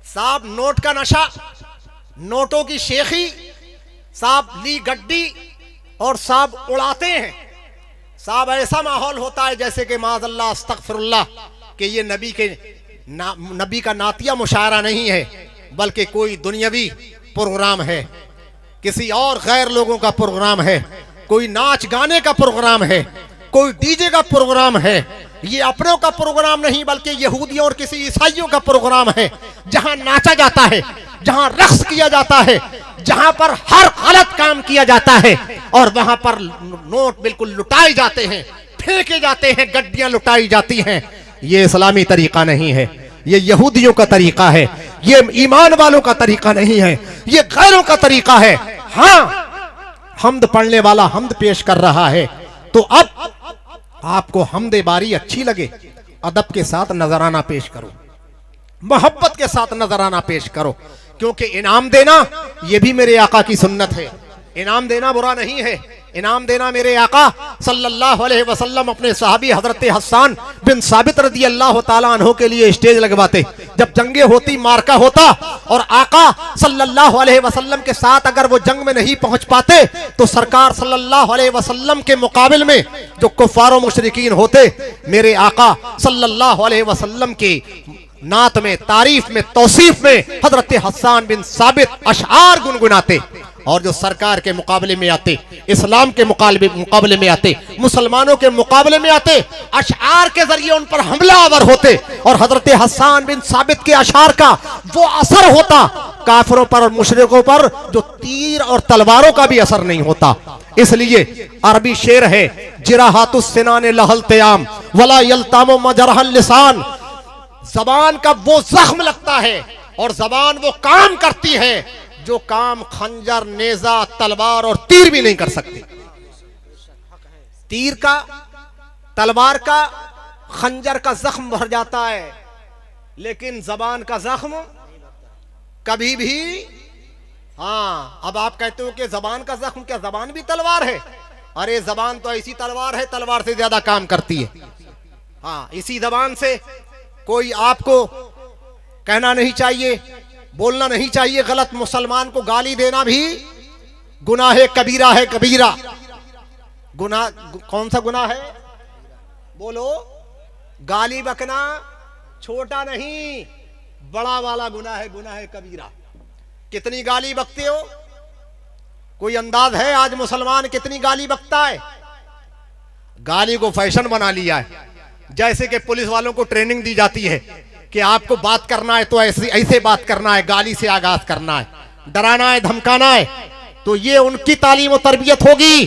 Speaker 1: साहब नोट का नशा, नोटों की शेखी, साहब ली गड्डी और साहब उड़ाते हैं, साहब ऐसा माहौल होता है जैसे कि माज़अल्लाह अस्तगफिरुल्लाह कि ये नबी का नातिया मुशायरा नहीं है, बल्कि कोई दुनियावी प्रोग्राम है, किसी और गैर लोगों का प्रोग्राम है, कोई नाच गाने का प्रोग्राम है, कोई डीजे का प्रोग्राम है। ये अपनों का प्रोग्राम नहीं बल्कि यहूदियों और किसी ईसाइयों का प्रोग्राम है, जहां नाचा जाता है, जहां रक्स किया जाता है, जहां पर हर गलत काम किया जाता है और वहां पर नोट बिल्कुल लुटाए जाते हैं, फेंके जाते हैं, गड्डियां लुटाई जाती हैं। ये इस्लामी तरीका नहीं है, ये यहूदियों का तरीका है, ये ईमान वालों का तरीका नहीं है, ये गैरों का तरीका है। हाँ, हम्द पढ़ने वाला हम्द पेश कर रहा है तो अब आपको हमदे बारी अच्छी लगे, अदब के साथ नजराना पेश करो, मोहब्बत के साथ नजराना पेश करो, क्योंकि इनाम देना ये भी मेरे आका की सुन्नत है। इनाम देना बुरा नहीं है, इनाम देना मेरे आका सल्लल्लाहु अलैहि वसल्लम अपने सहाबी हजरत हस्सान बिन साबित रदी अल्लाह ताला अन्हु के लिए स्टेज लगवाते। जब जंगे होती, मार्का होता और आका सल्लल्लाहु अलैहि वसल्लम के साथ अगर वो जंग में नहीं पहुंच पाते तो सरकार सल्लल्लाहु अलैहि वसल्लम के मुकाबिल में जो कुफ्फार और मुशरिकीन होते, मेरे आका सल्लल्लाहु अलैहि वसल्लम की नात में, तारीफ में, तौसीफ में हजरत हस्सान बिन साबित अशआर गुनगुनाते और जो सरकार के मुकाबले में आते, इस्लाम के मुकाबले में आते, मुसलमानों के मुकाबले में आते, अशआर के जरिए उन पर हमलावर होते और हजरत हस्सान बिन साबित के अशआर का वो असर होता काफिरों पर और मुशरिकों पर जो तीर और तलवारों का भी असर नहीं होता। इसलिए अरबी शेर है, जिराहातुस सिनान लहल तयाम वला यल्तामु मजरहल लिसान। जबान का वो जख्म लगता है और जबान वो काम करती है जो काम खंजर, नेजा, तलवार और तीर भी नहीं कर सकती। तीर का, तलवार का, खंजर का जख्म भर जाता है, लेकिन जबान का जख्म कभी भी। हाँ, अब आप कहते हो कि जबान का जख्म, क्या जबान भी तलवार है? अरे जबान तो ऐसी तलवार है, तलवार से ज्यादा काम करती है। हाँ, इसी जबान से कोई आपको कहना नहीं चाहिए, बोलना नहीं चाहिए गलत। मुसलमान को गाली देना भी गुनाह कबीरा है, कबीरा गुनाह। कौन सा गुनाह है? बोलो। गाली बकना छोटा नहीं, बड़ा वाला गुनाह है, गुनाह कबीरा। कितनी गाली बकते हो? कोई अंदाज है आज मुसलमान कितनी गाली बकता है? गाली को फैशन बना लिया है, जैसे कि पुलिस वालों को ट्रेनिंग दी जाती है कि आपको बात करना है तो ऐसे बात करना है, गाली से आगाज करना है, डराना है, धमकाना है। तो ये उनकी तालीम और तरबियत होगी,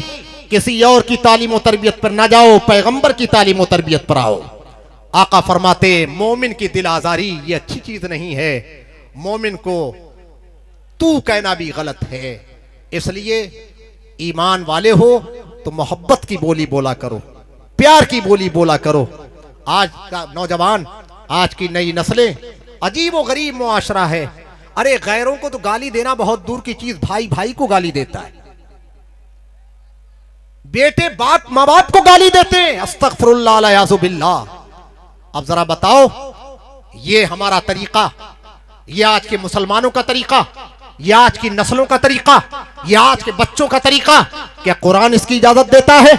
Speaker 1: किसी और की तालीम और तरबियत पर ना जाओ, पैगंबर की तालीम और तरबियत पर आओ। आका फरमाते, मोमिन की दिल आजारी ये अच्छी चीज नहीं है, मोमिन को तू कहना भी गलत है। इसलिए ईमान वाले हो तो मोहब्बत की बोली बोला करो, प्यार की बोली बोला करो। आज का नौजवान, आज की नई नस्लें, अजीब व गरीब मुआशरा है। अरे गैरों को तो गाली देना बहुत दूर की चीज, भाई भाई को गाली देता है, बेटे बाप माँ बाप को गाली देते हैं। अस्तगफिरुल्लाह अलियाज़ु बिल्लाह। अब जरा बताओ, ये हमारा तरीका, ये आज के मुसलमानों का तरीका, ये आज की नस्लों का तरीका, ये आज के बच्चों का तरीका, क्या कुरान इसकी इजाजत देता है?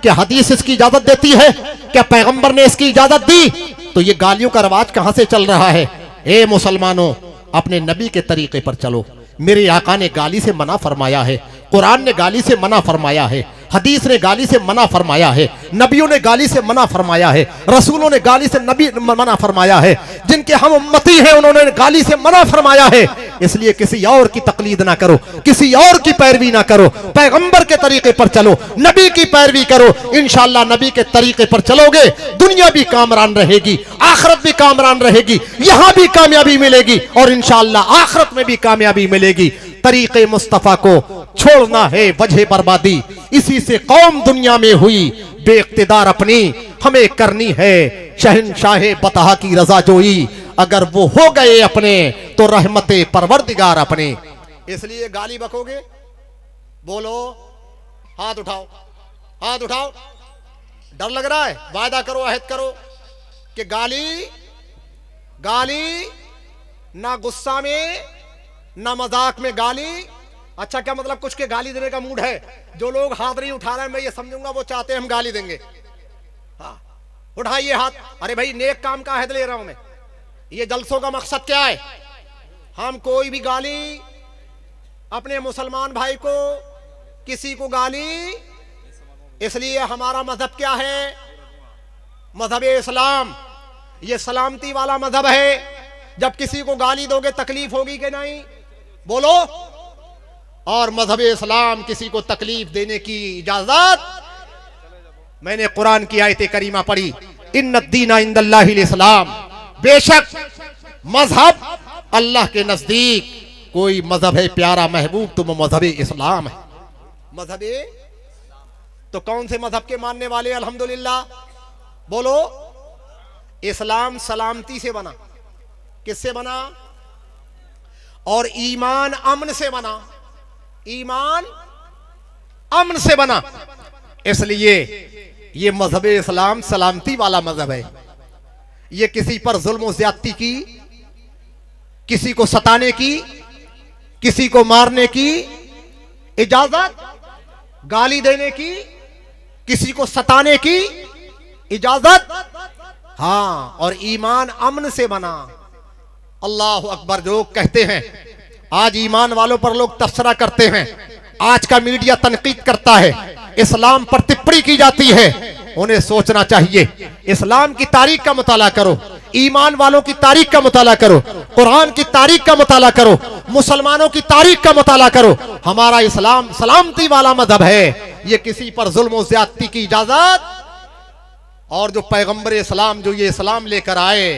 Speaker 1: क्या हदीस इसकी इजाजत देती है? क्या पैगंबर ने इसकी इजाजत दी? तो ये गालियों का रवाज कहां से चल रहा है? ए मुसलमानों, अपने नबी के तरीके पर चलो। मेरे आका ने गाली से मना फरमाया है, कुरान ने गाली से मना फरमाया है, हदीस ने गाली से मना फरमाया है, नबियों ने गाली से मना फरमाया है, रसूलों ने गाली से नबी मना फरमाया है, जिनके हम उम्मती हैं उन्होंने गाली से मना फरमाया है। इसलिए किसी और की तकलीद ना करो, किसी और की पैरवी ना करो, पैगंबर के तरीके पर चलो, नबी की पैरवी करो। इंशाअल्लाह नबी के तरीके पर चलोगे, दुनिया भी कामरान रहेगी, आखिरत भी कामरान रहेगी, यहां भी कामयाबी मिलेगी और इंशाअल्लाह आखिरत में भी कामयाबी मिलेगी। तरीके मुस्तफा को छोड़ना है वजह बर्बादी, इसी से कौम दुनिया में हुई बेइख्तिदार, अपनी हमें करनी है शहंशाहे बतहा की रजा जोई। अगर वो हो गए अपने तो रहमते परवरदिगार अपने। इसलिए गाली बकोगे, बोलो, हाथ उठाओ, हाथ उठाओ। डर लग रहा है? वायदा करो, अहद करो कि गाली ना गुस्सा में ना मजाक में गाली। अच्छा, क्या मतलब कुछ के गाली देने का मूड है? जो लोग हाथ नहीं उठा रहे हैं, मैं ये समझूंगा वो चाहते हैं हम गाली देंगे। हाँ, उठाइए हाथ। अरे भाई, नेक काम का अहद ले रहा हूं मैं। ये जलसों का मकसद क्या है? हम कोई भी गाली अपने मुसलमान भाई को, किसी को गाली, इसलिए हमारा मजहब क्या है? मजहब इस्लाम। ये सलामती वाला मजहब है। जब किसी को गाली दोगे तकलीफ होगी कि नहीं? बोलो। और मजहब इस्लाम किसी को तकलीफ देने की इजाजत, मैंने कुरान की आयत करीमा पढ़ी, इन्नद्दीना इंदल्लाहिल इस्लाम, बेशक मजहब अल्लाह के नजदीक कोई मजहब है प्यारा महबूब तो मजहब इस्लाम है। मजहब तो कौन से मजहब के मानने वाले? अल्हम्दुलिल्लाह। बोलो। इस्लाम सलामती से बना। किससे बना? और ईमान अमन से बना। ईमान अमन से बना। इसलिए ये मजहब इस्लाम सलामती वाला मजहब है। ये किसी पर जुल्म ज्यादती की, किसी को सताने की, किसी को मारने की इजाजत, गाली देने की, किसी को सताने की इजाजत, हाँ, और ईमान अमन से बना। अल्लाह अकबर। जो कहते हैं आज ईमान वालों पर लोग तबसरा करते हैं, आज का मीडिया तनकीद करता है, इस्लाम पर टिप्पणी की जाती है, उन्हें सोचना चाहिए इस्लाम की तारीख का मुताला करो, ईमान वालों की तारीख का मुताला करो, कुरान की तारीख का मुताला करो, मुसलमानों की तारीख का मुताला करो। हमारा इस्लाम सलामती वाला मजहब है। ये किसी पर जुल्म ज्यादती की इजाजत, और जो पैगंबर इस्लाम जो ये इस्लाम लेकर आए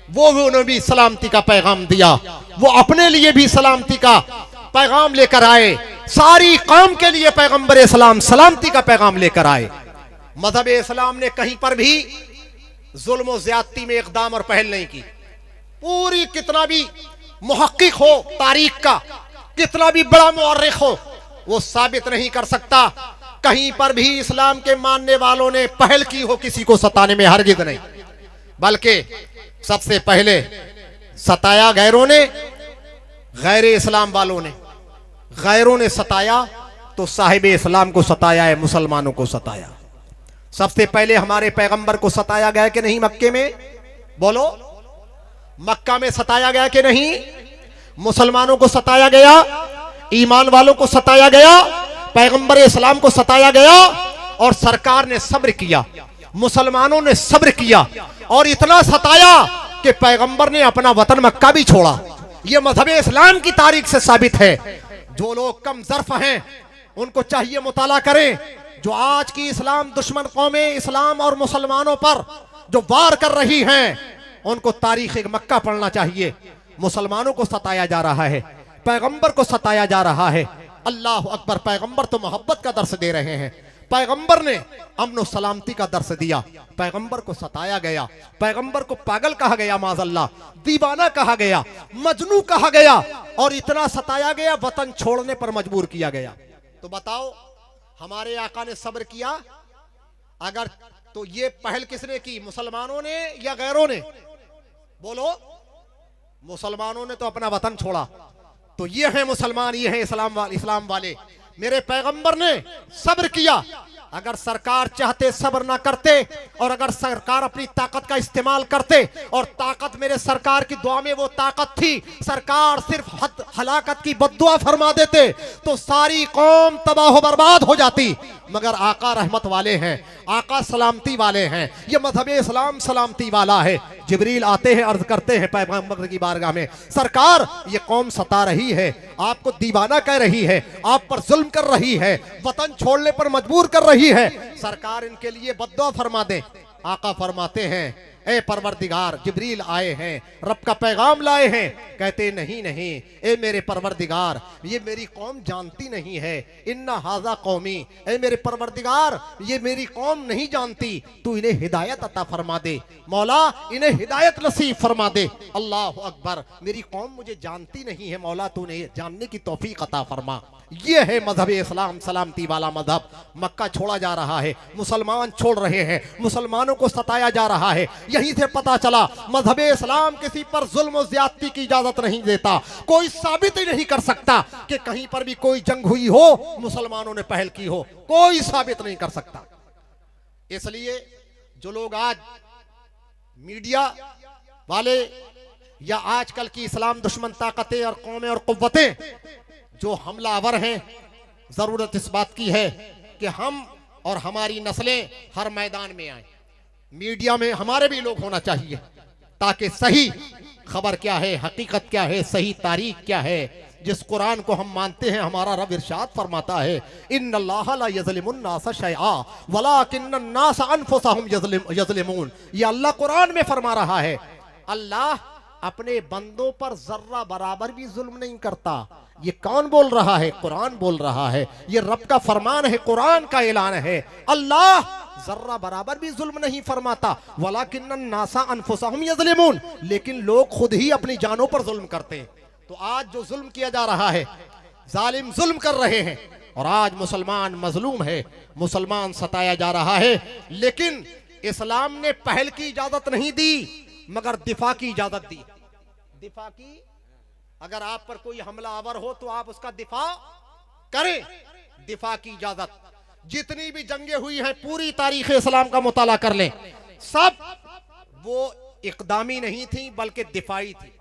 Speaker 1: वो भी उन्होंने भी सलामती का पैगाम दिया, वो अपने लिए भी सलामती का पैगाम लेकर आए, सारी कौम के लिए पैगंबर इस्लाम सलामती का पैगाम लेकर आए। मजहब इस्लाम ने कहीं पर भी जुल्म ज्यादती में इकदाम और पहल नहीं की। पूरी कितना भी मुहक्किक हो तारीख का, कितना भी बड़ा मुअर्रिख हो, वो साबित नहीं कर सकता कहीं पर भी इस्लाम के मानने वालों ने पहल की हो किसी को सताने में। हरगिज नहीं। बल्कि सबसे पहले सताया गैरों ने, गैर इस्लाम वालों ने। गैरों ने सताया तो साहिब इस्लाम को सताया है, मुसलमानों को सताया। सबसे पहले हमारे पैगंबर को सताया गया कि नहीं मक्के में? बोलो। मक्का में सताया गया कि नहीं? मुसलमानों को सताया गया, ईमान वालों को सताया गया, पैगंबर इस्लाम को सताया गया, और सरकार ने सब्र किया, मुसलमानों ने सब्र किया, और इतना सताया कि पैगंबर ने अपना वतन मक्का भी छोड़ा। यह मजहब इस्लाम की तारीख से साबित है। जो लोग कम ज़र्फ हैं उनको चाहिए मुताला करें। जो आज की इस्लाम दुश्मन कौमें इस्लाम और मुसलमानों पर जो वार कर रही हैं, उनको तारीख मक्का पढ़ना चाहिए। मुसलमानों को सताया जा रहा है, पैगंबर को सताया जा रहा है। अल्लाह अकबर। पैगंबर तो मोहब्बत का दर्स दे रहे हैं, पैगंबर ने अमन सलामती का दर्स दिया, पैगंबर को सताया गया, पैगंबर को पागल कहा गया, माज़अल्लाह, दीवाना कहा गया, मजनू कहा गया, और इतना सताया गया वतन छोड़ने पर मजबूर किया गया। तो बताओ हमारे आका ने सब्र किया अगर, तो ये पहल किसने की? मुसलमानों ने या गैरों ने? बोलो। मुसलमानों ने तो अपना वतन छोड़ा। तो ये है मुसलमान, ये है इस्लाम वाले। मेरे पैगंबर ने सब्र किया। अगर सरकार चाहते सब्र ना करते, और अगर सरकार अपनी ताकत का इस्तेमाल करते, और ताकत मेरे सरकार की दुआ में वो ताकत थी, सरकार सिर्फ हलाकत की बद्दुआ फरमा देते तो सारी कौम तबाह बर्बाद हो जाती। मगर आका रहमत वाले हैं, आका सलामती वाले हैं, ये मजहब इस्लाम सलामती वाला है। जिब्रील आते हैं, अर्ज करते हैं पैगंबर की बारगाह में, सरकार ये कौम सता रही है, आपको दीवाना कह रही है, आप पर जुल्म कर रही है, वतन छोड़ने पर मजबूर कर रही है, सरकार इनके लिए बद्दुआ फरमा दे। आका फरमाते हैं, ए परवरदिगार, जिब्रील आए हैं, रब का पैगाम लाए हैं, कहते नहीं नहीं, ए मेरे परवरदिगार, ये मेरी कौम जानती नहीं है, इन्ना हाजा कौमी, ए मेरे परवरदिगार, ये मेरी कौम नहीं जानती, तू इन्हें हिदायत अता फरमा दे, मौला इन्हें हिदायत नसीब फरमा दे। अल्लाह अकबर, मेरी कौम मुझे जानती नहीं है, मौला तू इन्हें जानने की तौफीक अता फरमा। ये है मजहब इस्लाम सलामती वाला मजहब। मक्का छोड़ा जा रहा है, मुसलमान छोड़ रहे हैं, मुसलमानों को सताया जा रहा है। यहीं से पता चला मजहब इस्लाम किसी पर जुल्म और ज्यादती की इजाजत नहीं देता। कोई साबित ही नहीं कर सकता कि कहीं पर भी कोई जंग हुई हो, मुसलमानों ने पहल की हो, कोई साबित नहीं कर सकता। इसलिए जो लोग आज मीडिया वाले या आजकल की इस्लाम दुश्मन ताकतें और कौमें और कुव्वतें जो हमलावर हैं, जरूरत इस बात की है कि हम और हमारी नस्लें हर मैदान में आए। मीडिया में हमारे भी लोग होना चाहिए ताकि सही खबर क्या है, हकीकत क्या है, सही तारीख क्या है, जिस कुरान को हम मानते हैं, हमारा रब इरशाद फरमाता है, इन्नल्लाह ला यज़लिमुन नास शैआ वलाकिन्नन नास अनफुसहुम यज़लिमून। ये अल्लाह कुरान में फरमा रहा है, अल्लाह अपने बंदों पर जर्रा बराबर भी जुल्म नहीं करता। ये कौन बोल रहा है? कुरान बोल रहा है। ये रब का फरमान है, कुरान का ऐलान है। अल्लाह जर्रा बराबर भी जुल्म नहीं फरमाता। वलाकिन्नन नासा अनफुसहुम यज़लिमून, लेकिन लोग खुद ही अपनी जानों पर जुल्म करते हैं। तो आज जो जुल्म किया जा रहा है, जालिम जुल्म कर रहे हैं, और आज मुसलमान मजलूम है, मुसलमान सताया जा रहा है। लेकिन इस्लाम ने पहल की इजाजत नहीं दी, मगर दिफा की इजाजत दी। दिफा की, अगर आप पर कोई हमला आवर हो तो आप उसका दिफा करें, दिफा की इजाजत। जितनी भी जंगें हुई हैं, पूरी तारीख इस्लाम का मुताला कर लें, सब वो इकदामी नहीं थी बल्कि दिफाई थी।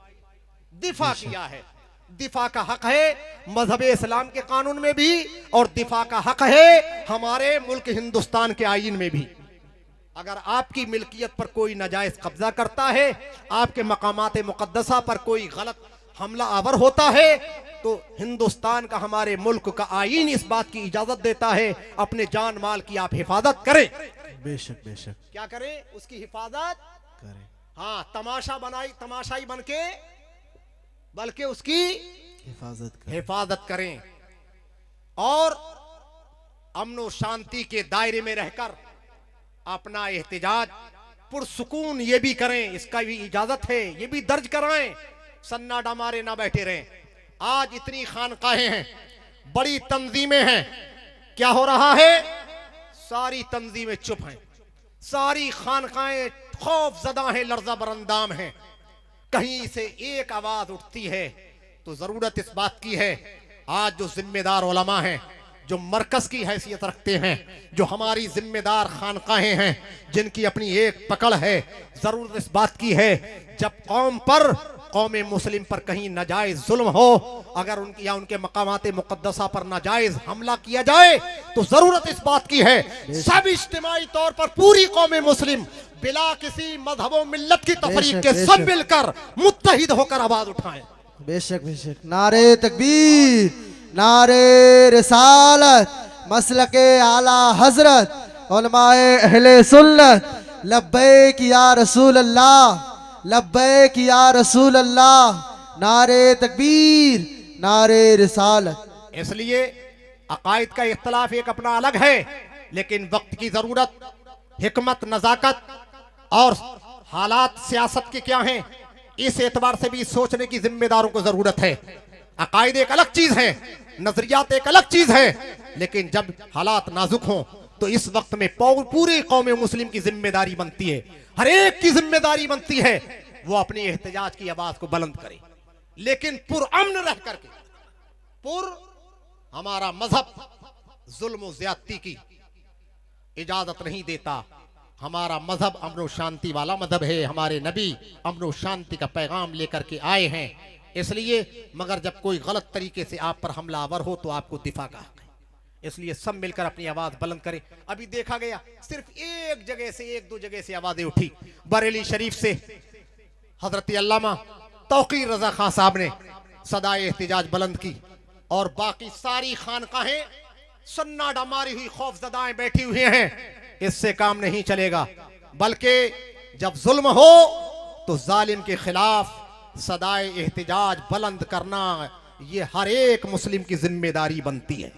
Speaker 1: दिफा किया है, दिफा का हक है मजहब इस्लाम के कानून में भी, और दिफा का हक है हमारे मुल्क हिंदुस्तान के आईन में भी। अगर आपकी मिल्कियत पर कोई नाजायज कब्जा करता है, आपके मकामात मुकद्दसा पर कोई गलत हमला आवर होता है, तो हिंदुस्तान का, हमारे मुल्क का आईन इस बात की इजाजत देता है अपने जान माल की आप हिफाजत करें।
Speaker 3: बेशक बेशक
Speaker 1: क्या करें? उसकी हिफाजत
Speaker 3: करें।
Speaker 1: हाँ, तमाशाई बन के, बल्कि उसकी हिफाजत करें। और अमन शांति के दायरे में रहकर अपना एहतिजाज पुरसुकून ये भी करें, इसका भी इजाजत है, ये भी दर्ज कराएं, सन्नाटा मारे ना बैठे रहें। आज इतनी खानकाहें हैं, बड़ी तंजीमें हैं, क्या हो रहा है? सारी तंजीमें चुप हैं, सारी खानकाहें खौफ ज़दा हैं, लर्जा बरंदाम हैं। कहीं से एक आवाज उठती है तो जरूरत इस बात की है, आज जो जिम्मेदार उलमा हैं, जो मरकज की हैसियत रखते हैं, जो हमारी जिम्मेदार खानकाहें हैं, जिनकी अपनी एक पकड़ है, जरूरत इस बात की है, जब कौम मुस्लिम पर कहीं नाजायज जुल्म हो, अगर उनकी या उनके मकामात मुकद्दसा पर नाजायज हमला किया जाए, तो जरूरत इस बात की है सब इज्तिमाई तौर पर पूरी कौम मुस्लिम बिला किसी मजहब व मिल्लत की तफरीक के सब मिलकर मुत्तहिद होकर आवाज उठाएं।
Speaker 3: बेशक बेशक। नारे तकबीर, नारे रिसालत, मसलके आला हजरत, उलमाए अहले सुन्नत, लब्बैक या रसूल अल्लाह, लब्बैक या रसूल अल्लाह, नारे तकबीर, नारे रिसालत।
Speaker 1: इसलिए अकायद का इख्तलाफ एक अपना अलग है, लेकिन वक्त की जरूरत, हिकमत, नजाकत और हालात सियासत के क्या हैं, इस एतबार से भी सोचने की जिम्मेदारों को जरूरत है। अकायद एक अलग चीज है, नजरियात एक अलग चीज है, लेकिन जब हालात नाजुक हों तो इस वक्त में पूरी कौम मुस्लिम की जिम्मेदारी बनती है, हर एक की जिम्मेदारी बनती है, वो अपनी एहतजाज की आवाज को बुलंद करे, लेकिन पुरअमन रह करके। हमारा मजहब जुल्म और ज्यादती की इजाजत नहीं देता। हमारा मजहब अमन शांति वाला मजहब है। हमारे नबी अमन शांति का पैगाम लेकर के आए हैं।
Speaker 2: इसलिए मगर जब कोई गलत तरीके से आप पर हमलावर हो तो आपको दिफा का हक है। इसलिए सब मिलकर अपनी आवाज बुलंद करें। अभी देखा गया सिर्फ एक जगह से, एक दो जगह से आवाजें उठी। बरेली शरीफ से हजरत अल्लामा तौकीर रजा खान साहब ने सदाए एहतिजाज बुलंद की और बाकी सारी खानकाहें सन्नाटा मारी हुई खौफजदाएं बैठी हुई हैं। इससे काम नहीं चलेगा, बल्कि जब जुल्म हो तो जालिम के खिलाफ सदाए एहतिजाज बुलंद करना ये हर एक मुस्लिम की जिम्मेदारी बनती है।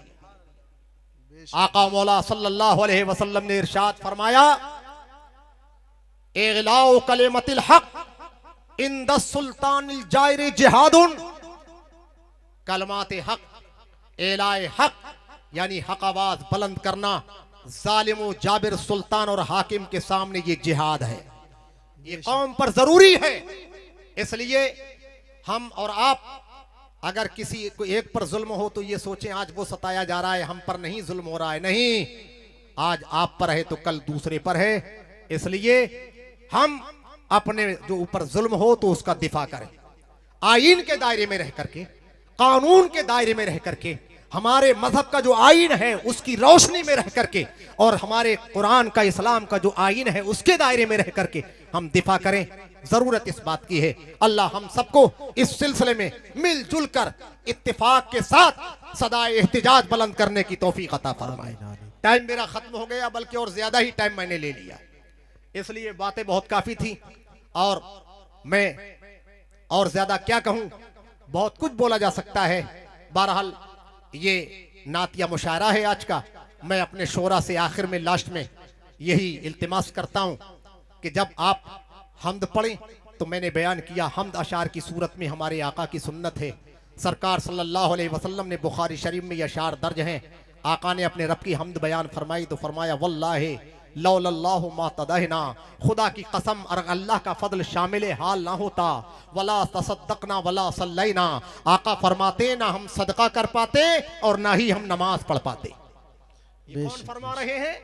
Speaker 2: आका मौला सल्लल्लाहु अलैहि वसल्लम ने इरशाद फरमाया, इगलाउ कलिमतिल हक इंद सुल्तानिल जायरे जिहादुन। कलमाते हक, एलाए हक यानी हक आवाज बुलंद करना जालिम जाबिर सुल्तान और हाकिम के सामने ये जिहाद है। ये कौम पर जरूरी है। इसलिए हम और आप अगर किसी को एक पर जुल्म हो तो ये सोचें आज वो सताया जा रहा है, हम पर नहीं जुल्म हो रहा है। नहीं, आज आप पर है तो कल दूसरे पर है। इसलिए हम अपने जो ऊपर जुल्म हो तो उसका दिफा करें, आईन के दायरे में रह करके, कानून के दायरे में रह करके, हमारे मजहब का जो आईन है उसकी रोशनी में रह करके और हमारे कुरान का, इस्लाम का जो आईन है उसके दायरे में रह करके हम दिफा करें। जरूरत इस बात की है। अल्लाह हम सबको इस सिलसिले में मिलजुल कर इत्तेफाक के साथ सदाए एहतिजाज बुलंद करने की तौफीक अता फरमाए। टाइम मेरा खत्म हो गया, बल्कि और ज्यादा ही टाइम मैंने ले लिया, इसलिए बातें बहुत काफी थी और मैं और ज्यादा क्या कहूं, बहुत कुछ बोला जा सकता है। बहरहाल ये नातिया मुशायरा है आज का। मैं अपने शोरा से आखिर में, लास्ट में यही इल्तिमास करता हूं कि जब आप हम्द पढ़ें तो मैंने बयान किया हम्द अशार की सूरत में हमारे आका की सुन्नत है। सरकार सल्लल्लाहु अलैहि वसल्लम ने बुखारी शरीफ में ये अशार दर्ज हैं। आका ने अपने रब की हम्द बयान फरमाई तो फरमाया, वल्लाहि लौलल्लाहु मा तदहना, खुदा की कसम अगर अल्लाह का फजल शामिल हाल ना होता, वला तसद्दकना वला सल्लैना, आका फरमाते ना हम सदका कर पाते और ना ही हम नमाज पढ़ पाते। ये कौन फरमा रहे हैं?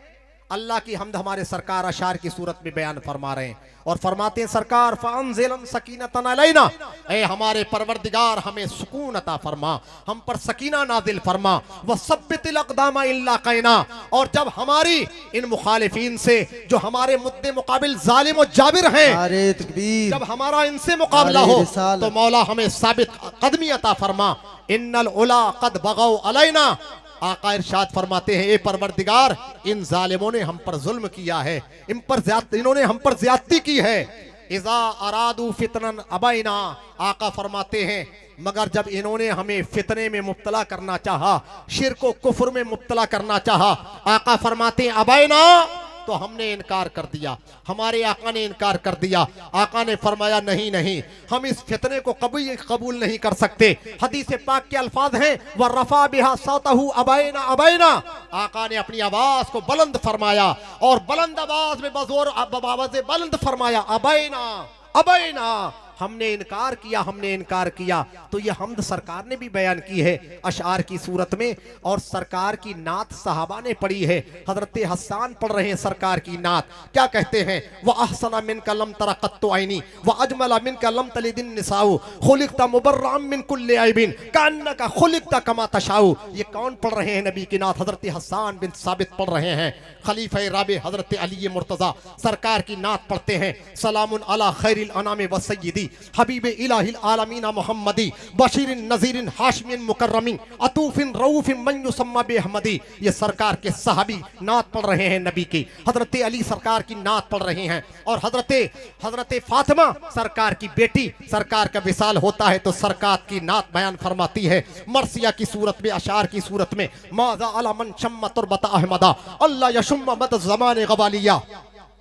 Speaker 2: अल्लाह की हम्द हमारे सरकार अशार की सूरत में बयान फरमा रहे हैं और फरमाते हैं सरकार फ़अंज़िलन सकीनतन अलैना, ऐ हमारे परवरदिगार हमें सुकून अता फरमा, हम पर सकीना नाजिल फरमा, व सब्बितिल अक़दामा इल्ला कैना, और जब हमारी इन मुखालिफीन से जो हमारे मुद्दे मुकाबिल जालिम और जाबिर हैं,
Speaker 3: नारे तकबीर,
Speaker 2: जब हमारा इनसे मुकाबला हो तो मौला हमें साबित कदमी अता फरमा। इन्नल उला कद बगौ अलैना, आका इरशाद फरमाते हैं, ए परवरदिगार इन जालिमों ने हम पर जुल्म किया है, इन्होंने हम पर ज्यादती की है। इज़ा अरादू फितनन अबैना, आका फरमाते हैं मगर जब इन्होंने हमें फितने में मुब्तला करना चाहा, शिर्क व कुफ्र में मुब्तला करना चाहा, आका फरमाते हैं अबैना, तो हमने इनकार कर दिया, हमारे आका ने इनकार कर दिया। आका ने फरमाया नहीं नहीं, हम इस फितने को कभी कबूल नहीं कर सकते। हदीस पाक के अल्फाज हैं, व रफा बिहा सौतहु अबैना अबैना, आका ने अपनी आवाज को बुलंद फरमाया और बुलंद आवाज में बज़ोर आवाज़ बुलंद फरमाया अबैना अबैना, हमने इनकार किया, हमने इनकार किया। तो ये हम्द सरकार ने भी बयान की है अशार की सूरत में, और सरकार की नात सहाबा ने पढ़ी है। हजरत हसन पढ़ रहे हैं सरकार की नात, क्या कहते हैं, वह अहसना मिन कलम तरा कत्तो आईनी व अजमला मिन कलम तलिदिन निसाऊ खुलिकता मुबर्राम मिन कुल्ले आइबिन कान्नका खुलिकता कमा तशाऊ। ये कौन पढ़ रहे हैं? नबी की नात हजरत हसन बिन साबित पढ़ रहे हैं। खलीफा राबे हजरत अली मुर्तजा सरकार की नात पढ़ते हैं। सलामुन अला खैरिल अनाम व सय्यदी हबीब इलाहिल आलमीना मुहम्मदी बशीरिन नज़ीरिन हाशिमिन मुकर्रमिन अतूफिन रऊफिन मन युसम्मा बेहमदी। ये सरकार के सहाबी नात पढ़ रहे हैं नबी की। हजरत अली सरकार की नात पढ़ रहे हैं और हजरत फातिमा सरकार की बेटी, सरकार का विसाल होता है तो सरकार की नात बयान फरमाती है मरसिया की सूरत में, अशार की सूरत में, माज़ा अला मन शम्मा तुरबत अहमदा अल्लाह यशुम्मा मद ज़माने गवालिया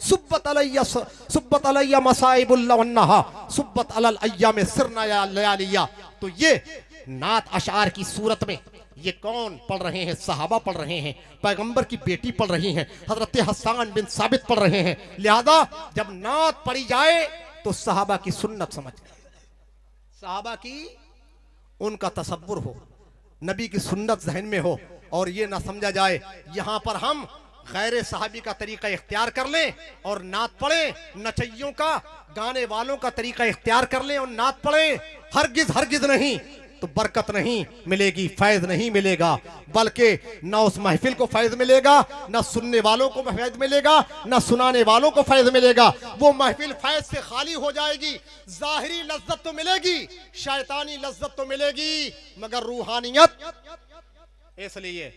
Speaker 2: सुब्बत अलैया मसाइबुल्ला वन्नहा सुब्बत अलल अय्याम सिरना या लयालिया। तो ये नात अशार की सूरत में ये कौन पढ़ रहे हैं? सहाबा पढ़ रहे हैं, पैगंबर की बेटी पढ़ रही हैं, हजरत हसन बिन साबित पढ़ रहे हैं। लिहाजा जब नात पढ़ी जाए तो सहाबा की सुन्नत समझ, सहाबा की उनका तसव्वुर हो, नबी की सुन्नत जहन में हो, और ये ना समझा जाए यहाँ पर हम
Speaker 1: गैर साहबी का तरीका इख्तियार कर लें और नात पढ़ें, नचइयों का, गाने वालों का तरीका इख्तियार कर लें और नात पढ़ें, हरगिज हरगिज नहीं, तो बरकत नहीं मिलेगी, फैज नहीं मिलेगा, बल्कि न उस महफिल को फैज मिलेगा, न सुनने वालों को फैज मिलेगा, न सुनाने वालों को फैज मिलेगा। वो महफिल फैज से खाली हो जाएगी। जाहिरी लज्जत तो मिलेगी, शैतानी लज्जत तो मिलेगी, मगर रूहानियत। इसलिए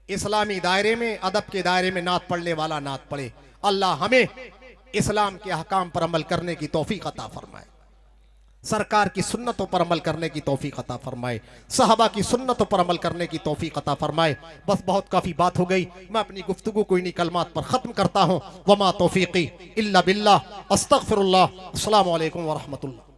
Speaker 1: इस्लामी दायरे में, अदब के दायरे में नात पढ़ने वाला नात पढ़े। अल्लाह हमें इस्लाम के अहकाम पर अमल करने की तौफीक अता फरमाए, सरकार की सुन्नतों पर अमल करने की तौफीक अता फरमाए, सहाबा की सुन्नतों पर अमल करने की तौफीक अता फरमाए। बस बहुत काफ़ी बात हो गई, मैं अपनी गुफ्तगू को इन्हीं कलमात पर ख़त्म करता हूँ। वमा तौफीकी इल्ला बिल्लाह, अस्तगफिरुल्लाह। अस्सलामु अलैकुम व रहमतुल्लाह।